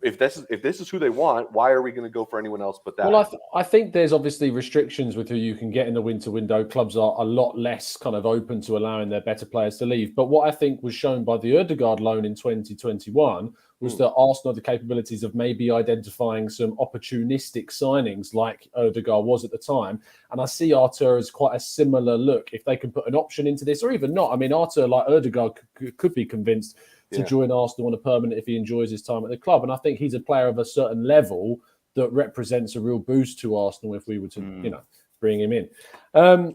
if this is who they want, why are we going to go for anyone else but that? Well, I think there's obviously restrictions with who you can get in the winter window. Clubs are a lot less kind of open to allowing their better players to leave. But what I think was shown by the Ødegaard loan in 2021 was that Arsenal had the capabilities of maybe identifying some opportunistic signings like Ødegaard was at the time. And I see Artur as quite a similar look. If they can put an option into this, or even not. I mean, Artur, like Ødegaard, could be convinced to join Arsenal on a permanent if he enjoys his time at the club. And I think he's a player of a certain level that represents a real boost to Arsenal if we were to, bring him in.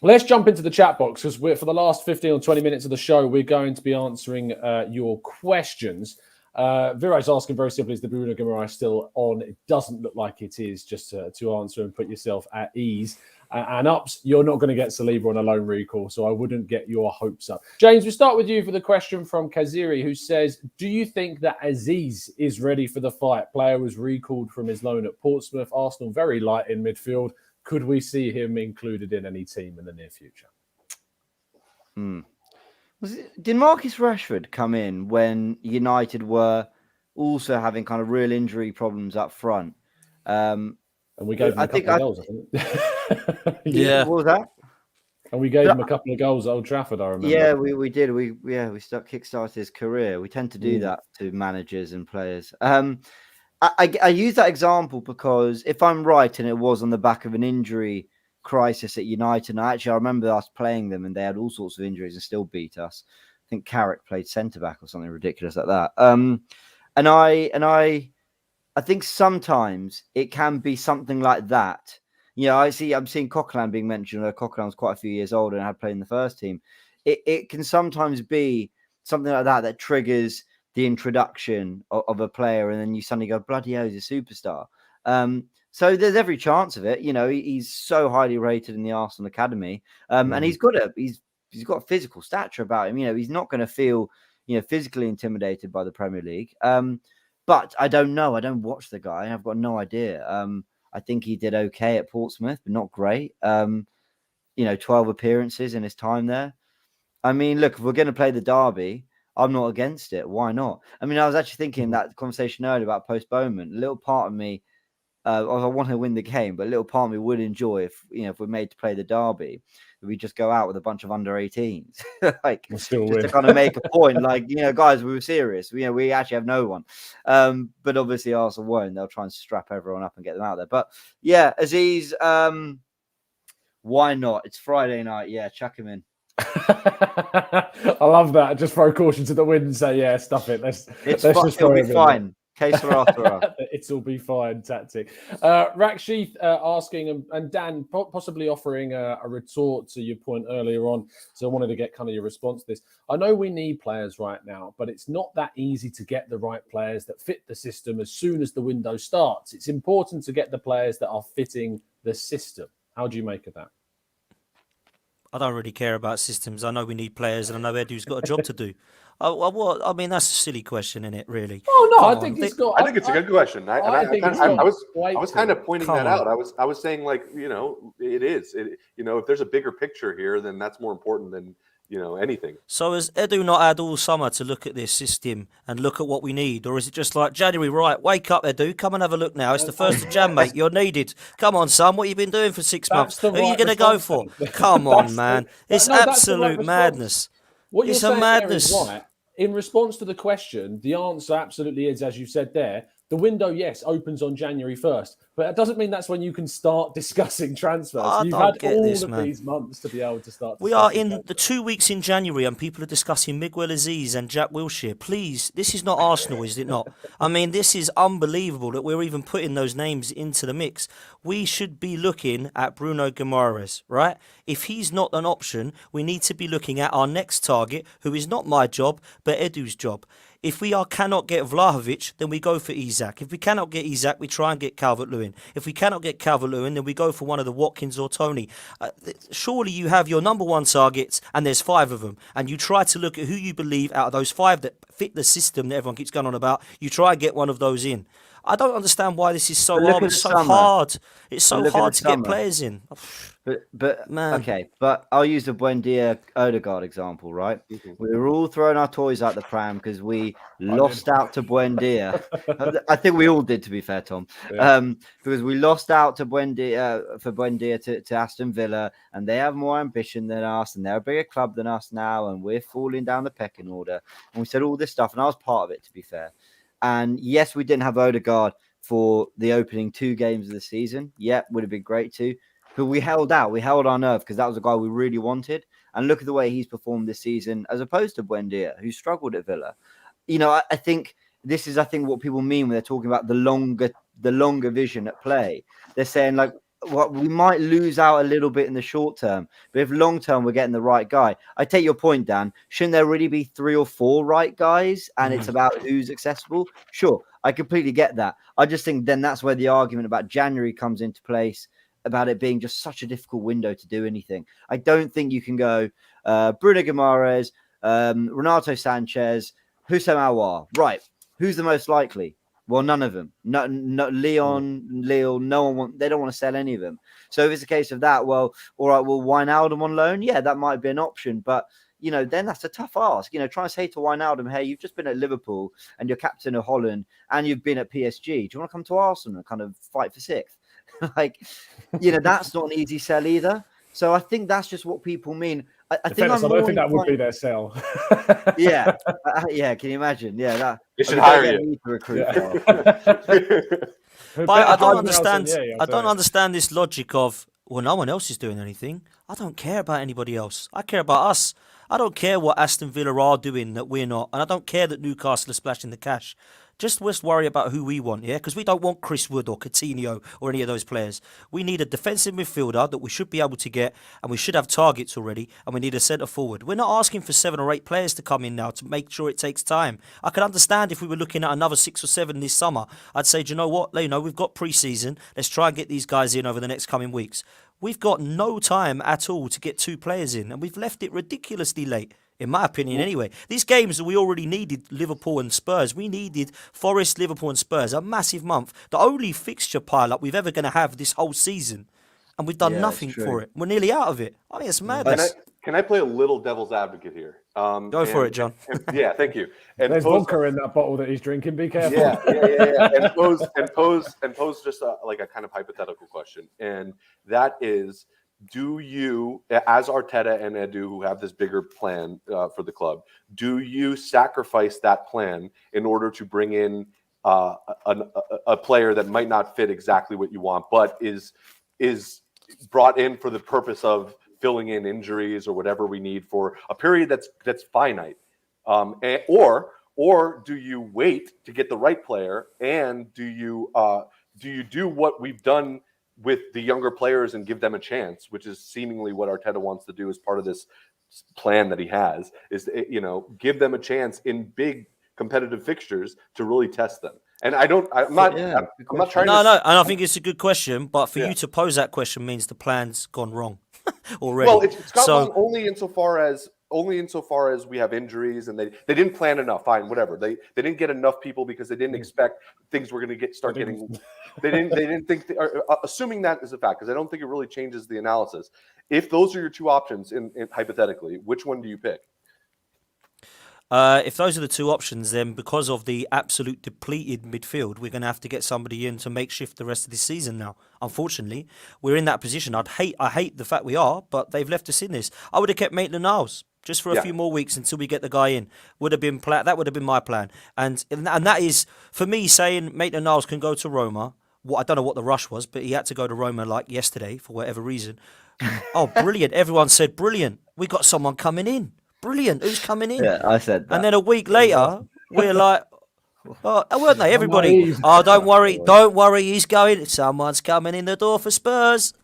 Let's jump into the chat box because for the last 15 or 20 minutes of the show, we're going to be answering your questions. Viraj's asking very simply, is the Bruno Guimaraes still on? It doesn't look like it is, just to answer and put yourself at ease. And Ups, you're not going to get Saliba on a loan recall, so I wouldn't get your hopes up. James, we start with you for the question from Kaziri, who says, do you think that Aziz is ready for the fight? Player was recalled from his loan at Portsmouth. Arsenal very light in midfield. Could we see him included in any team in the near future? Did Marcus Rashford come in when United were also having kind of real injury problems up front? And we gave him a couple of goals, I think. Yeah. What was that? And we gave him a couple of goals at Old Trafford, I remember. Yeah, we did. We kickstarted his career. We tend to do that to managers and players. I use that example because if I'm right, and it was on the back of an injury crisis at United, and I remember us playing them and they had all sorts of injuries and still beat us. I think Carrick played centre-back or something ridiculous like that. And I think sometimes it can be something like that. I'm seeing Coquelin being mentioned. Coquelin was quite a few years older and had played in the first team. It can sometimes be something like that triggers the introduction of a player, and then you suddenly go, bloody hell, he's a superstar. So there's every chance of it. He's so highly rated in the Arsenal academy, and he's got a physical stature about him. He's not going to feel physically intimidated by the Premier League. But I don't know. I don't watch the guy. I've got no idea. I think he did okay at Portsmouth, but not great. 12 appearances in his time there. I mean, look, if we're going to play the derby, I'm not against it. Why not? I mean, I was actually thinking that conversation earlier about postponement. A little part of me, I want to win the game, but a little part of me would enjoy if we're made to play the derby, we just go out with a bunch of under 18s, to kind of make a point. Guys, we were serious. We actually have no one. But obviously Arsenal won't. They'll try and strap everyone up and get them out there. But yeah, Aziz, why not? It's Friday night. Yeah, chuck him in. I love that. Just throw caution to the wind and say, yeah, stuff it. It'll be fine. Case for Arthur. It'll be fine tactic. Rakshith asking, and Dan possibly offering a retort to your point earlier on. So I wanted to get kind of your response to this. I know we need players right now, but it's not that easy to get the right players that fit the system as soon as the window starts. It's important to get the players that are fitting the system. How do you make of that? I don't really care about systems. I know we need players, and I know Edu's got a job to do. I mean, that's a silly question, isn't it? Really? Oh no, Come I on. think it's got. I think it's a good question. I think it's I got was weight to kind it. of pointing Come that on. out. I was saying, like, it is. If there's a bigger picture here, then that's more important than anything. So has Edu not had all summer to look at this system and look at what we need? Or is it just like, January, right, wake up, Edu, come and have a look now. It's the 1st of Jan, mate. You're needed. Come on, son. What have you been doing for 6 months? That's the Who are you right going to go response, for? then. Come on, man. It's that's the right absolute response. madness. What you're It's a saying there is madness. right. In response to the question, the answer absolutely is, as you said there, the window, yes, opens on January 1st. But that doesn't mean that's when you can start discussing transfers. I You've don't had get all this, of man. these months to be able to start We are discussing in transfers. the 2 weeks in January and people are discussing Miguel Aziz and Jack Wilshere. Please, this is not Arsenal, is it not? I mean, this is unbelievable that we're even putting those names into the mix. We should be looking at Bruno Guimaraes, right? If he's not an option, we need to be looking at our next target, who is not my job, but Edu's job. If we cannot get Vlahovic, then we go for Isak. If we cannot get Isak, we try and get Calvert-Lewin. If we cannot get Calvert-Lewin, then we go for one of the Watkins or Tony. Surely you have your number one targets, and there's 5 of them, and you try to look at who you believe out of those 5 that fit the system that everyone keeps going on about. You try and get one of those in. I don't understand why this is so But look hard. at It's the so summer. hard. It's so But look at hard the to get summer. players in. But Man. okay, but I'll use the Buendia Odegaard example, right? Mhm. We were all throwing our toys out the pram because we lost out to Buendia. I think we all did, to be fair, Tom. Yeah. Because we lost out to Buendia to Aston Villa, and they have more ambition than us, and they're a bigger club than us now, and we're falling down the pecking order. And we said all this stuff, and I was part of it, to be fair. And yes, we didn't have Odegaard for the opening 2 games of the season. Yeah, would have been great too. But we held out. We held our nerve because that was a guy we really wanted. And look at the way he's performed this season as opposed to Buendia, who struggled at Villa. I think this is, what people mean when they're talking about the longer vision at play. They're saying, like, well, we might lose out a little bit in the short term, but if long term we're getting the right guy. I take your point, Dan. Shouldn't there really be 3 or 4 right guys? And it's about who's accessible? Sure, I completely get that. I just think then that's where the argument about January comes into place, about it being just such a difficult window to do anything. I don't think you can go Bruno Guimaraes, Renato Sanchez, Houssam Aouar. Right. Who's the most likely? Well, none of them. No, Leon, Lille, no one they don't want to sell any of them. So if it's a case of that, well, all right, well, Wijnaldum on loan, yeah, that might be an option. But, then that's a tough ask. Try and say to Wijnaldum, hey, you've just been at Liverpool and you're captain of Holland and you've been at PSG. Do you want to come to Arsenal and kind of fight for 6th? That's not an easy sell either. So I think that's just what people mean. I I don't think that would be their sell. Yeah. Can you imagine? Yeah, that They should hire you. To recruit. But I don't understand. I don't understand this logic of, well, no one else is doing anything. I don't care about anybody else. I care about us. I don't care what Aston Villa are doing that we're not, and I don't care that Newcastle are splashing the cash. Just worry about who we want, yeah? Because we don't want Chris Wood or Coutinho or any of those players. We need a defensive midfielder that we should be able to get, and we should have targets already, and we need a centre forward. We're not asking for 7 or 8 players to come in now to make sure it takes time. I could understand if we were looking at another 6 or 7 this summer. I'd say, do you know what? We've got pre-season. Let's try and get these guys in over the next coming weeks. We've got no time at all to get 2 players in, and we've left it ridiculously late. In my opinion, anyway. These games that we already needed, Liverpool and Spurs. We needed Forest, Liverpool and Spurs. A massive month. The only fixture pile-up we've ever going to have this whole season. And we've done nothing for it. We're nearly out of it. I mean, it's madness. Can I play a little devil's advocate here? Go for it, John. Yeah, thank you. And there's vodka in that bottle that he's drinking. Be careful. Yeah. And pose just a kind of hypothetical question. And that is, do you, as Arteta and Edu, who have this bigger plan for the club, do you sacrifice that plan in order to bring in a player that might not fit exactly what you want, but is brought in for the purpose of filling in injuries or whatever we need for a period that's finite, or do you wait to get the right player, and do you do what we've done with the younger players and give them a chance, which is seemingly what Arteta wants to do as part of this plan that he has, is give them a chance in big competitive fixtures to really test them. And I'm not trying No, to. no, and I think it's a good question, but for Yeah. you to pose that question means the plan's gone wrong already. Well, it's got So- wrong only insofar as we have injuries and they didn't plan enough. Fine, whatever. They didn't get enough people because they didn't expect things were going to start getting. They didn't think. Assuming that is a fact, because I don't think it really changes the analysis. If those are your two options, in hypothetically, which one do you pick? If those are the two options, then because of the absolute depleted midfield, we're going to have to get somebody in to make shift the rest of this season now. Unfortunately, we're in that position. I hate the fact we are, but they've left us in this. I would have kept Maitland-Niles just for a few more weeks until we get the guy in. That would have been my plan. And that is, for me, saying Maitland-Niles can go to Roma. I don't know what the rush was, but he had to go to Roma like yesterday for whatever reason. Oh, brilliant. Everyone said, brilliant. We got someone coming in. Brilliant. Who's coming in? Yeah, I said that. And then a week later, we're like, oh, weren't they? Everybody, naive. oh, don't worry, he's going. Someone's coming in the door for Spurs.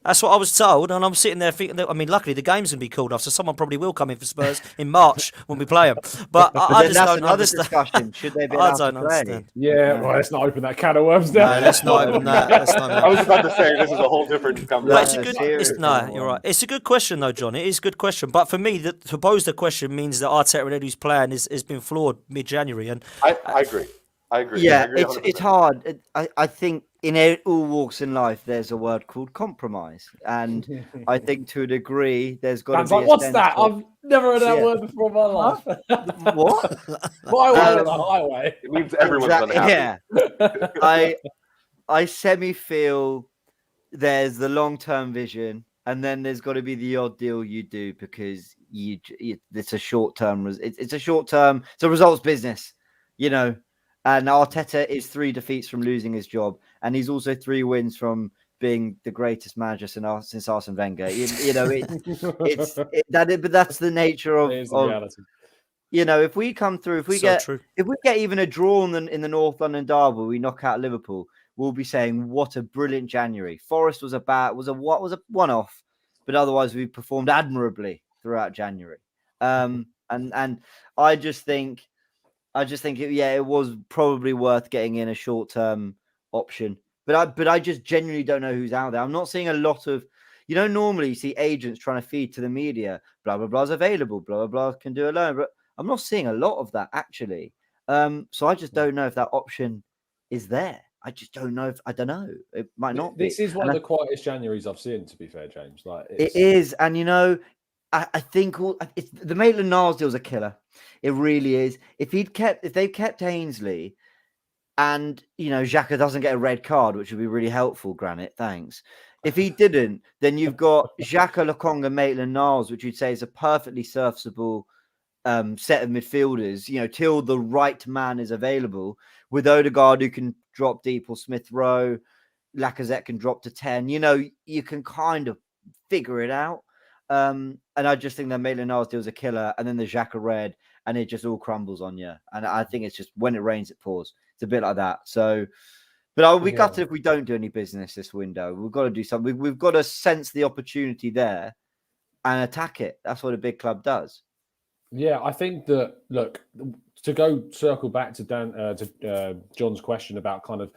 That's what I was told, and I'm sitting there thinking. I mean, luckily the game's gonna be called off, so someone probably will come in for Spurs in March when we play them. But I just that's don't another understand. discussion. Should they be I allowed don't to play? understand. Yeah, well, let's not open that can of worms No, now. let's not open that. Let's not. I was about to say this is a whole different But it's conversation. a good. serious You're right. It's a good question, though, John. It is a good question. But for me, to pose the question means that Arteta and Edu's plan has been flawed mid-January. And I agree. Yeah, I agree it's 100%. hard. I think in all walks in life, there's a word called compromise, and I think to a degree, there's got to That's be. like, what's that? I've never heard that word before in my life. What? Highway, the highway. It means everyone's unhappy. Yeah, I semi feel there's the long term vision, and then there's got to be the odd deal you do because it's a short term. It's a short term. It's a results business, you know. And Arteta is 3 defeats from losing his job, and he's also 3 wins from being the greatest manager since Arsene Wenger. You know, but that's the nature of reality. you know. If we come through, if we get even a draw in the North London derby, we knock out Liverpool, we'll be saying what a brilliant January. Forest was a one-off, but otherwise we performed admirably throughout January. And I just think. It was probably worth getting in a short-term option, but I just genuinely don't know who's out there. I'm not seeing a lot of, normally you see agents trying to feed to the media, blah blah blah's available, blah blah blah can do a loan, but I'm not seeing a lot of that actually. So I just don't know if that option is there. I just don't know. I don't know. It might not be. This is one of the quietest Januaries I've seen, to be fair, James. It is, and I think the Maitland-Niles deal's a killer. It really is. If they've kept Ainsley, and Xhaka doesn't get a red card, which would be really helpful. Granite, thanks. If he didn't, then you've got Xhaka, Lokonga, Maitland-Niles, which you'd say is a perfectly serviceable set of midfielders. Till the right man is available, with Odegaard who can drop deep, or Smith Rowe, Lacazette can drop to 10. You can kind of figure it out. And I just think that Maitland-Niles deal's a killer, and then the Xhaka red, and it just all crumbles on you. And I think it's just when it rains, it pours. It's a bit like that. So, but I'll be gutted if we don't do any business this window. We've got to do something. We've got to sense the opportunity there and attack it. That's what a big club does. Yeah, I think that, look, to circle back to John's question about kind of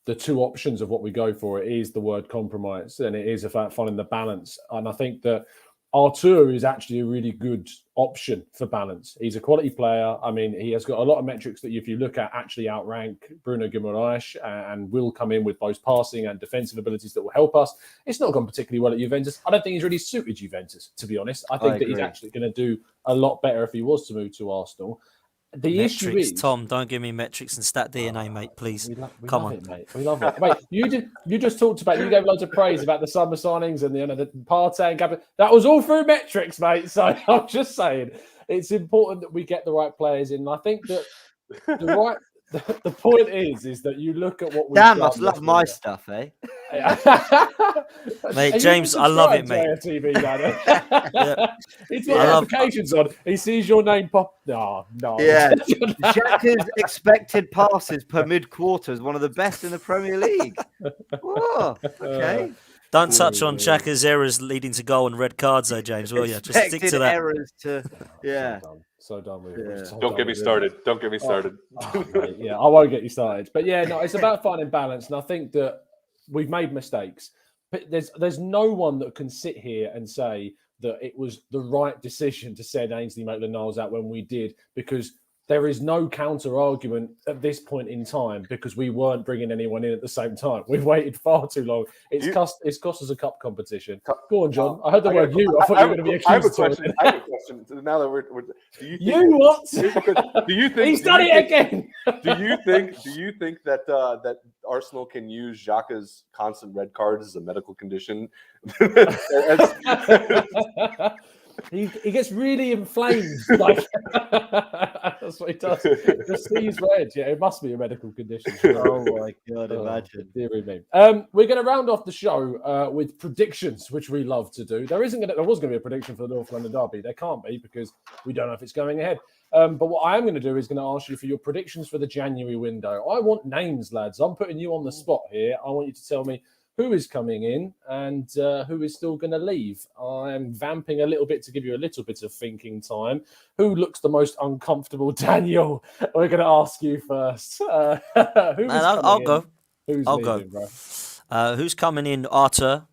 the two options of what we go for, it is the word compromise, and it is about finding the balance. And I think that Artur is actually a really good option for balance. He's a quality player. I mean, he has got a lot of metrics that, if you look at, actually outrank Bruno Guimaraes, and will come in with both passing and defensive abilities that will help us. It's not gone particularly well at Juventus. I don't think he's really suited Juventus, to be honest. I think that he's actually going to do a lot better if he was to move to Arsenal. The issue is, Tom, don't give me metrics and stat DNA, mate, please. We Come love on. it, mate. We love it. Wait, you just talked about, you gave loads of praise about the summer signings and the Partey and Gabriel. That was all through metrics, mate. So I'm just saying, it's important that we get the right players in. And I think that the point is that you look at what we've Dan done. must love my stuff, eh? Mate, James, I love it, mate. TV, It's got notifications on. He sees your name pop. No. Yeah. Xhaka's expected passes per mid-quarter is one of the best in the Premier League. Whoa, okay. Don't touch on Xhaka's errors leading to goal and red cards, though, James, will you? Just stick to that. Errors to, yeah. So done with it. Yeah. So Don't done get me with it. started. Don't get me started. Mate, yeah, I won't get you started. But yeah, no, it's about finding balance. And I think that we've made mistakes. But there's no one that can sit here and say that it was the right decision to send Ainsley Maitland-Niles out when we did, because there is no counter argument at this point in time, because we weren't bringing anyone in at the same time. We've waited far too long. It's cost us a cup competition. Go on, John. I heard the word you. I thought you were going to be accused. I have a question. I have a question. Now that we're do you think, you what? Do you think He's done it again? Do you think that that Arsenal can use Xhaka's constant red cards as a medical condition? He gets really inflamed. Like that's what he does. Just sees red. Yeah, it must be a medical condition. Oh my God, imagine. Dear me. We're going to round off the show with predictions, which we love to do. There was going to be a prediction for the North London derby. There can't be, because we don't know if it's going ahead. But what I am going to do is going to ask you for your predictions for the January window. I want names, lads. I'm putting you on the spot here. I want you to tell me who is coming in and who is still going to leave. I am vamping a little bit to give you a little bit of thinking time. Who looks the most uncomfortable? Daniel, we're going to ask you first. I'll go. Who's I'll leaving, go. bro? Who's coming in? Arthur.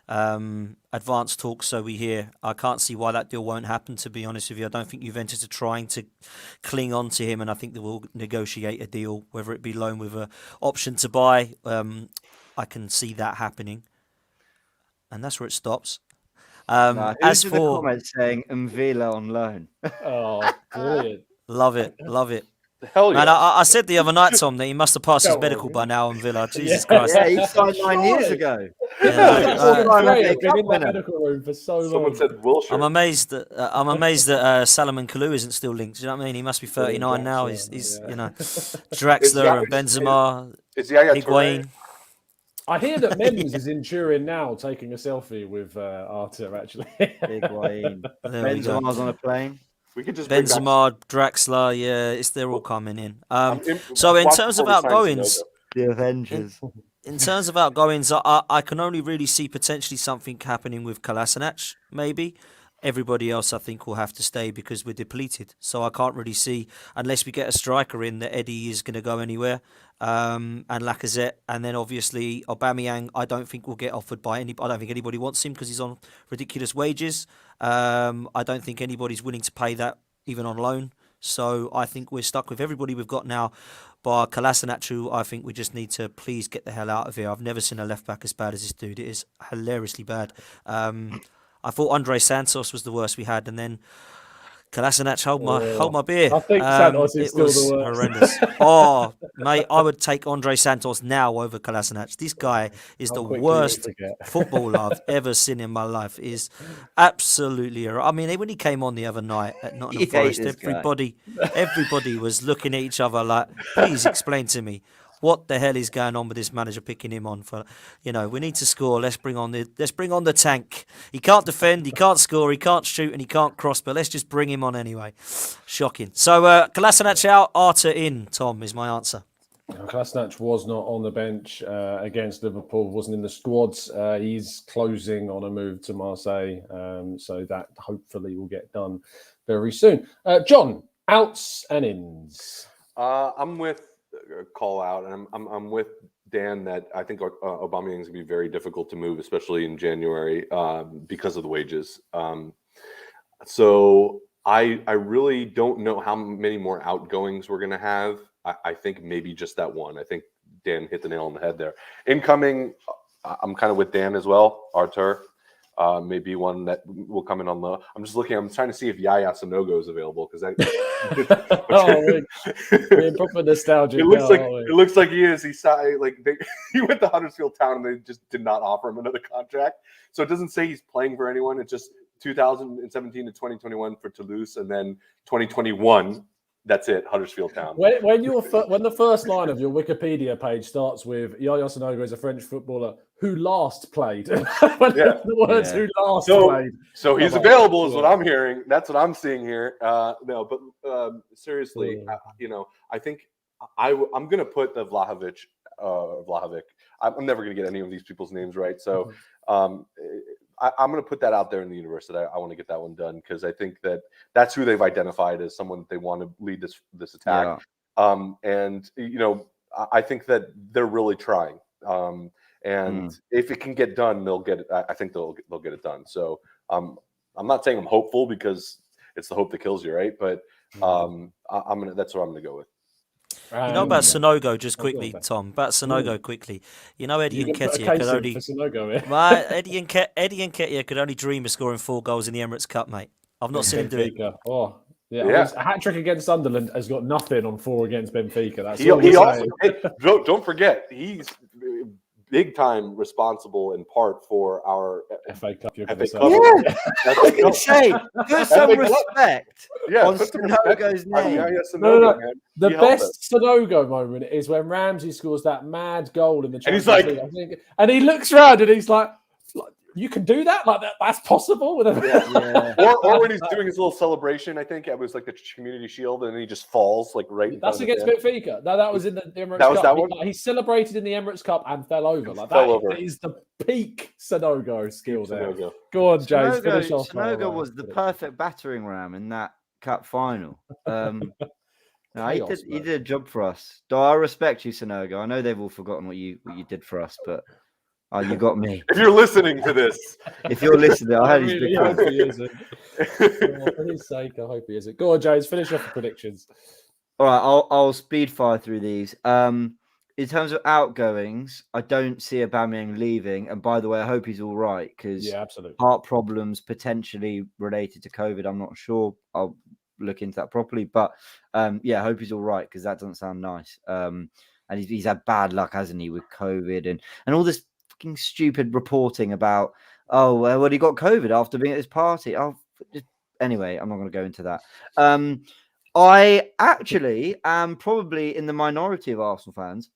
Advanced talks, so we hear. I can't see why that deal won't happen, to be honest with you. I don't think Juventus are trying to cling on to him, and I think they will negotiate a deal, whether it be loan with an option to buy. I can see that happening, and that's where it stops. Who's As in for the comments saying Mvila on loan? Oh, brilliant. love it. Hell yeah! Man, I said the other night, Tom, that he must have passed his Go medical on. by now in Villa. Jesus Yeah. Christ. Yeah, he signed 9 years ago. That's Uh, been in FA that Cup winner. medical room for so long. Someone said Wilshire. I'm amazed that Salomon Kalou isn't still linked. Do you know what I mean? He must be 39 now. He's yeah. you know, Draxler and Benzema, It's Yaya Toure. Higuain. I hear that Mims is in Turin now, taking a selfie with Arthur. Actually, Higuain. There we go. Benzema's on a plane. We could just bring back- Benzema, Draxler, yeah, they're all coming in. I'm So in watch terms of before we sign outgoings, Sanogo. The Avengers. in terms of outgoings, I can only really see potentially something happening with Kolasinac, maybe. Everybody else, I think, will have to stay because we're depleted. So I can't really see, unless we get a striker in, that Eddie is going to go anywhere. And Lacazette, and then obviously Aubameyang, I don't think will get offered by any. I don't think anybody wants him because he's on ridiculous wages. I don't think anybody's willing to pay that even on loan. So I think we're stuck with everybody we've got now. Bar Kolasinac, who I think we just need to please get the hell out of here. I've never seen a left back as bad as this dude. It is hilariously bad. I thought Andre Santos was the worst we had, and then Kolasinac, hold my beer. I think Santos is it still was the worst. horrendous. Oh, mate, I would take Andre Santos now over Kolasinac. This guy is How the quickly worst you forget. footballer I've ever seen in my life. Is absolutely. I mean, when he came on the other night at Nottingham You hate Forest, this guy. everybody was looking at each other like, please explain to me. What the hell is going on with this manager picking him on for? We need to score. Let's bring on the tank. He can't defend, he can't score, he can't shoot, and he can't cross. But let's just bring him on anyway. Shocking. So Kolasinac out, Arthur in. Tom is my answer. Kolasinac was not on the bench against Liverpool. Wasn't in the squads. He's closing on a move to Marseille, so that hopefully will get done very soon. John, outs and ins. I'm with call out, and I'm with Dan that I think Aubameyang is going to be very difficult to move, especially in January, because of the wages. So I really don't know how many more outgoings we're going to have. I think maybe just that one. I think Dan hit the nail on the head there. Incoming, I'm kind of with Dan as well. Artur, maybe one that will come in on low. I'm trying to see if Yaya Sanogo is available because we're proper nostalgic. It looks like he is. He went to Huddersfield Town and they just did not offer him another contract. So it doesn't say he's playing for anyone. It's just 2017 to 2021 for Toulouse, and then 2021. That's it, Huddersfield Town. When the first line of your Wikipedia page starts with Yaya Sanogo is a French footballer who last played. The words "who last played." So he's available, is what I'm hearing. That's what I'm seeing here. Seriously, I think I'm going to put the Vlahovic. I'm never going to get any of these people's names right. So I'm going to put that out there in the universe that I want to get that one done, because I think that's who they've identified as someone that they want to lead this attack. And I think that they're really trying. And if it can get done, they'll get it. I think they'll get it done. So I'm not saying I'm hopeful, because it's the hope that kills you, right? But that's what I'm gonna go with. You know about Sonogo, just quickly, Tom. About Sonogo, quickly. You know Eddie Nketiah could only. Eddie Nketiah could only dream of scoring 4 goals in the Emirates Cup, mate. I've not seen him do it. Oh, yeah. A hat trick against Sunderland has got nothing on 4 against Benfica. That's he also, don't forget, he's big time responsible in part for our FA Cup. FA Cup. Yeah, I was going to say, put some respect on Sonogo's name. No. The best Sonogo moment is when Ramsey scores that mad goal in the Champions League, I think, and he looks around and he's like, you can do that? Like that's possible? Or when he's doing his little celebration, I think it was like the Community Shield, and he just falls like right. That's against Benfica. No, that was in the Emirates Cup. That one? He celebrated in the Emirates Cup and fell over. That is the peak Sonogo skill there. Go on, James. Finish off. Sonogo was the perfect battering ram in that cup final. He did a job for us. Do I respect you, Sonogo? I know they've all forgotten what you did for us, but. Oh, you got me. If you're listening to this. If you're listening, I hope he isn't. For his sake, I hope he isn't. Go on, James, finish off the predictions. All right, I'll speed fire through these. In terms of outgoings, I don't see Aubameyang leaving. And by the way, I hope he's all right, because heart problems potentially related to COVID. I'm not sure. I'll look into that properly. But I hope he's all right, because that doesn't sound nice. And he's had bad luck, hasn't he, with COVID and all this stupid reporting about he got COVID after being at this party. Anyway, I'm not going to go into that. I actually am probably in the minority of Arsenal fans.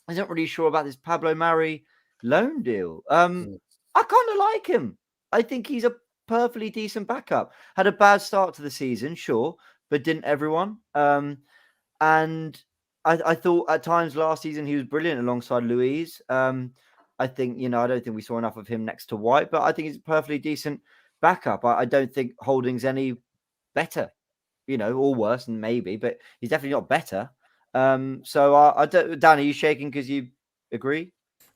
I'm not really sure about this Pablo Mari loan deal. I kind of like him. I think he's a perfectly decent backup. Had a bad start to the season, sure, but didn't everyone? And I thought at times last season he was brilliant alongside Luiz. I think, I don't think we saw enough of him next to White, but I think he's a perfectly decent backup. I don't think Holding's any better, or worse, and maybe, but he's definitely not better. So I don't. Dan, are you shaking because you agree?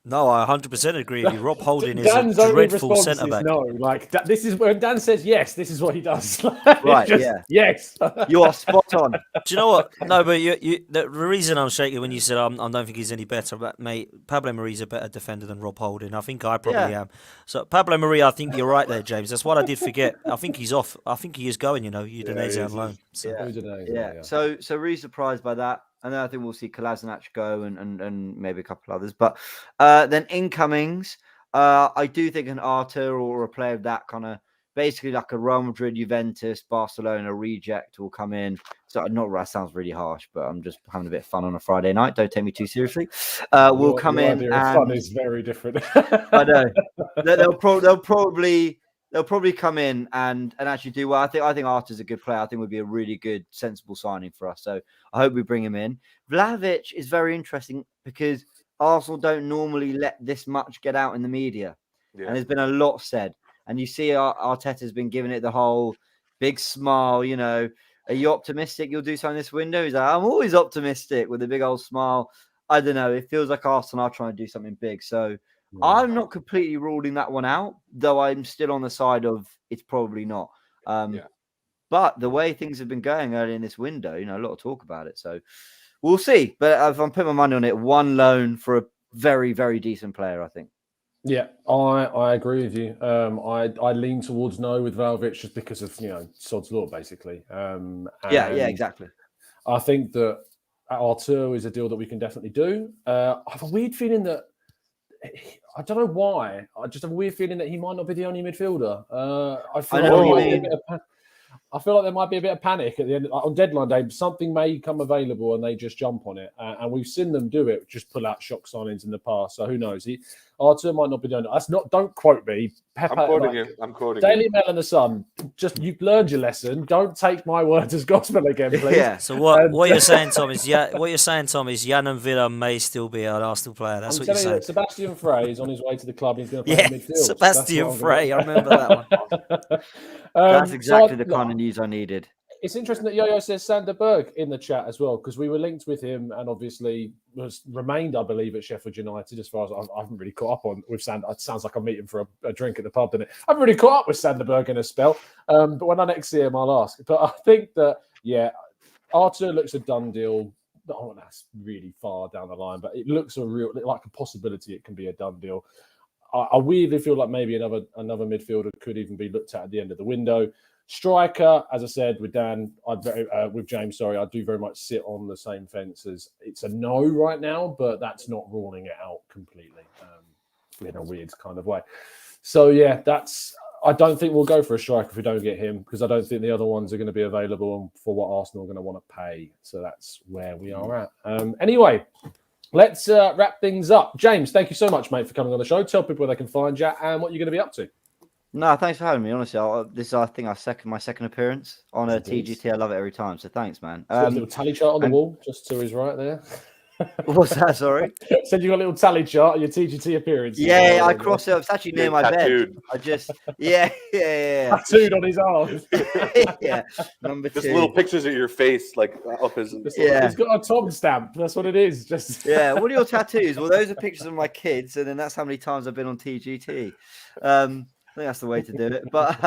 No, I 100% agree with you. Rob Holding is a dreadful centre back. No, this is when Dan says yes. This is what he does. Right? Yes. You are spot on. Do you know what? No, but the reason I'm shaking when you said I don't think he's any better, but mate, Pablo Mari's a better defender than Rob Holding. I think I probably am. So Pablo Mari, I think you're right there, James. That's what I did forget. I think he's off. I think he is going. Udinese on loan. So. So really surprised by that. And then I think we'll see Kolasinac go and maybe a couple others. But then incomings, I do think an Arthur or a player of that kind of basically like a Real Madrid, Juventus, Barcelona reject will come in. So that sounds really harsh, but I'm just having a bit of fun on a Friday night. Don't take me too seriously. Will come in. And fun is very different. I know. They'll probably come in and actually do well. I think Arthur's a good player. I think would be a really good, sensible signing for us. So I hope we bring him in. Vlahovic is very interesting because Arsenal don't normally let this much get out in the media. Yeah. And there's been a lot said. And you see Arteta's been giving it the whole big smile, Are you optimistic you'll do something this window? He's like, I'm always optimistic with a big old smile. I don't know. It feels like Arsenal are trying to do something big. So I'm not completely ruling that one out, though I'm still on the side of it's probably not. But the way things have been going early in this window, a lot of talk about it. So we'll see. But if I'm putting my money on it, one loan for a very, very decent player, I think. Yeah, I agree with you. I lean towards no with Vlahovic just because of, sod's law, basically. Exactly. I think that Artur is a deal that we can definitely do. I have a weird feeling that I don't know why. I just have a weird feeling that he might not be the only midfielder. I feel like there might be a bit of panic at the end on deadline day. Something may come available and they just jump on it, and we've seen them do it. Just pull out shock signings in the past. So who knows? Arthur might not be doing it. That's not. Don't quote me. Pepper, I'm quoting him. I'm quoting Daily him. Mail and the Sun. Just you've learned your lesson. Don't take my words as gospel again, please. Yeah. So what you're saying, Tom, is Jan and Villa may still be an Arsenal player. That's what you're saying. Sebastian Frey is on his way to the club. He's going to play in midfield. Sebastian Frey. I remember that one. That's exactly the kind of news I needed. It's interesting that Yo-Yo says Sander Berg in the chat as well, because we were linked with him and obviously remained, I believe, at Sheffield United. As far as I haven't really caught up on with Sander. It sounds like I'm meeting for a drink at the pub, doesn't it? I haven't really caught up with Sander Berg in a spell, but when I next see him, I'll ask. But I think that, Arthur looks a done deal. Oh, that's really far down the line, but it looks like a possibility it can be a done deal. I weirdly feel like maybe another midfielder could even be looked at the end of the window. Striker, as I said with Dan, with James, sorry, I do very much sit on the same fence as it's a no right now, but that's not ruling it out completely in a weird kind of way. So yeah, I don't think we'll go for a striker if we don't get him, because I don't think the other ones are going to be available for what Arsenal are going to want to pay. So that's where we are at. Anyway, let's wrap things up. James, thank you so much, mate, for coming on the show. Tell people where they can find you and what you're going to be up to. No, thanks for having me. Honestly, this is, I think, my second appearance on a TGT. I love it every time. So thanks, man. So a little tally chart on the wall, just to his right there. What's that? Sorry. Said you got a little tally chart of your TGT appearance. Yeah, I cross it up. It's actually near my tattooed. bed. I just, yeah. Tattooed on his arm. Yeah. Number 2. Just little pictures of your face, like up his. Yeah. He's got a Tom stamp. That's what it is. Just Yeah. What are your tattoos? Well, those are pictures of my kids, and then that's how many times I've been on TGT. I think that's the way to do it. But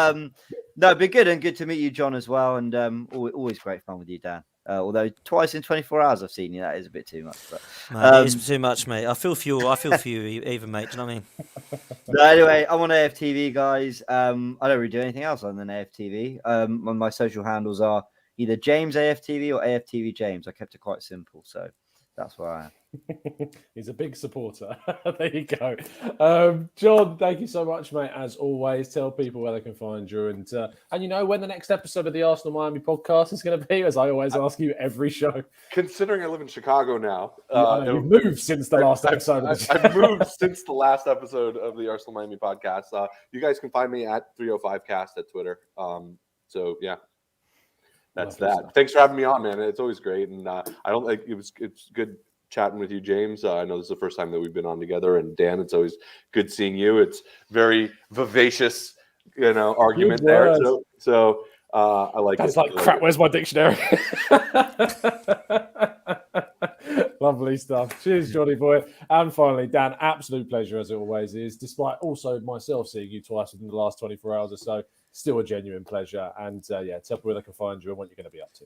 no, it'd be good, and good to meet you, John, as well. And always great fun with you, Dan. Although twice in 24 hours I've seen you, that is a bit too much. But Man, it is too much, mate. I feel for you even, mate. Do you know what I mean? No, anyway, I'm on AFTV, guys. I don't really do anything else other than AFTV. My social handles are either James AFTV or AFTV James. I kept it quite simple, so that's where I am. He's a big supporter. There you go. John, thank you so much, mate. As always, tell people where they can find you, and you know when the next episode of the Arsenal Miami podcast is going to be, as I always ask you every show. Considering I live in Chicago now, you've moved since the last episode. I've moved since the last episode of the Arsenal Miami podcast. You guys can find me at 305cast at Twitter. So yeah. That's that. Thanks for having me on, man. It's always great, and I don't like it's good chatting with you, James. I know this is the first time that we've been on together, and Dan, it's always good seeing you. It's very vivacious, argument there. So I like That's it. like crap. Where's my dictionary? Lovely stuff. Cheers, Johnny boy. And finally, Dan, absolute pleasure as it always is, despite also myself seeing you twice within the last 24 hours or so. Still a genuine pleasure. And tell people where they can find you and what you're going to be up to.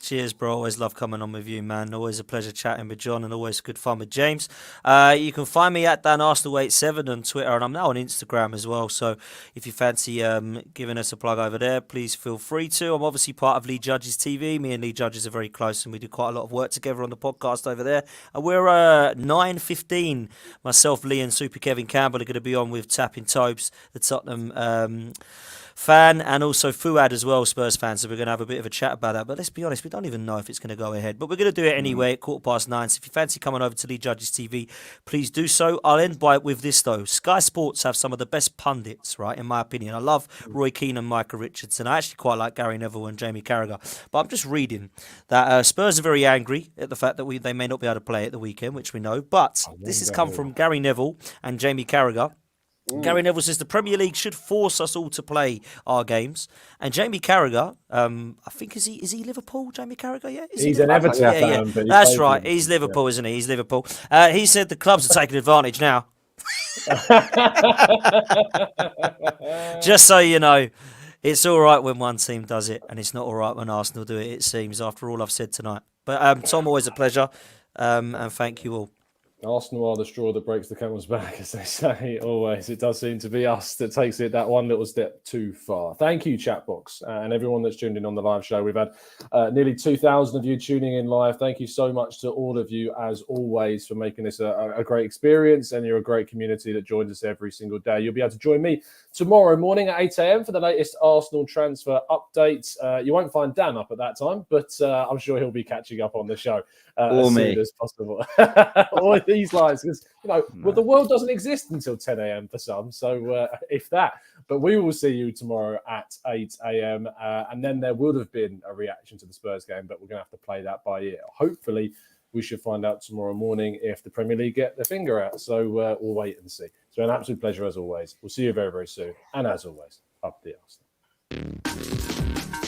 Cheers, bro. Always love coming on with you, man. Always a pleasure chatting with John, and always good fun with James. You can find me at DanArsenal87 on Twitter, and I'm now on Instagram as well. So if you fancy giving us a plug over there, please feel free to. I'm obviously part of Lee Judges TV. Me and Lee Judges are very close, and we do quite a lot of work together on the podcast over there. And we're 9:15. Myself, Lee, and Super Kevin Campbell are going to be on with Tapping Tobes, the Tottenham fan, and also Fuad as well, Spurs fan. So we're going to have a bit of a chat about that. But let's be honest, we don't even know if it's going to go ahead. But we're going to do it anyway at 9:15. So if you fancy coming over to Lee Judges TV, please do so. I'll end with this though. Sky Sports have some of the best pundits, right? In my opinion, I love Roy Keane and Micah Richardson. I actually quite like Gary Neville and Jamie Carragher. But I'm just reading that Spurs are very angry at the fact that they may not be able to play at the weekend, which we know. But this has come from Gary Neville and Jamie Carragher. Gary Neville says the Premier League should force us all to play our games. And Jamie Carragher, I think is he Liverpool? Jamie Carragher, yeah, he's an Everton fan. Yeah. That's right. He's Liverpool, isn't he? He's Liverpool. He said the clubs are taking advantage now. Just so you know, it's all right when one team does it, and it's not all right when Arsenal do it. It seems, after all I've said tonight. But Tom, always a pleasure, and thank you all. Arsenal are the straw that breaks the camel's back, as they say always. It does seem to be us that takes it that one little step too far. Thank you, Chatbox, and everyone that's tuned in on the live show. We've had nearly 2,000 of you tuning in live. Thank you so much to all of you, as always, for making this a great experience, and you're a great community that joins us every single day. You'll be able to join me tomorrow morning at 8 a.m. for the latest Arsenal transfer updates. You won't find Dan up at that time, but I'm sure he'll be catching up on the show as soon as possible. All these lives, because well, the world doesn't exist until 10 a.m. for some, so if that. But we will see you tomorrow at 8 a.m. And then there would have been a reaction to the Spurs game, but we're going to have to play that by ear. Hopefully, we should find out tomorrow morning if the Premier League get their finger out. So we'll wait and see. It's been an absolute pleasure as always. We'll see you very, very soon. And as always, up the Arsenal.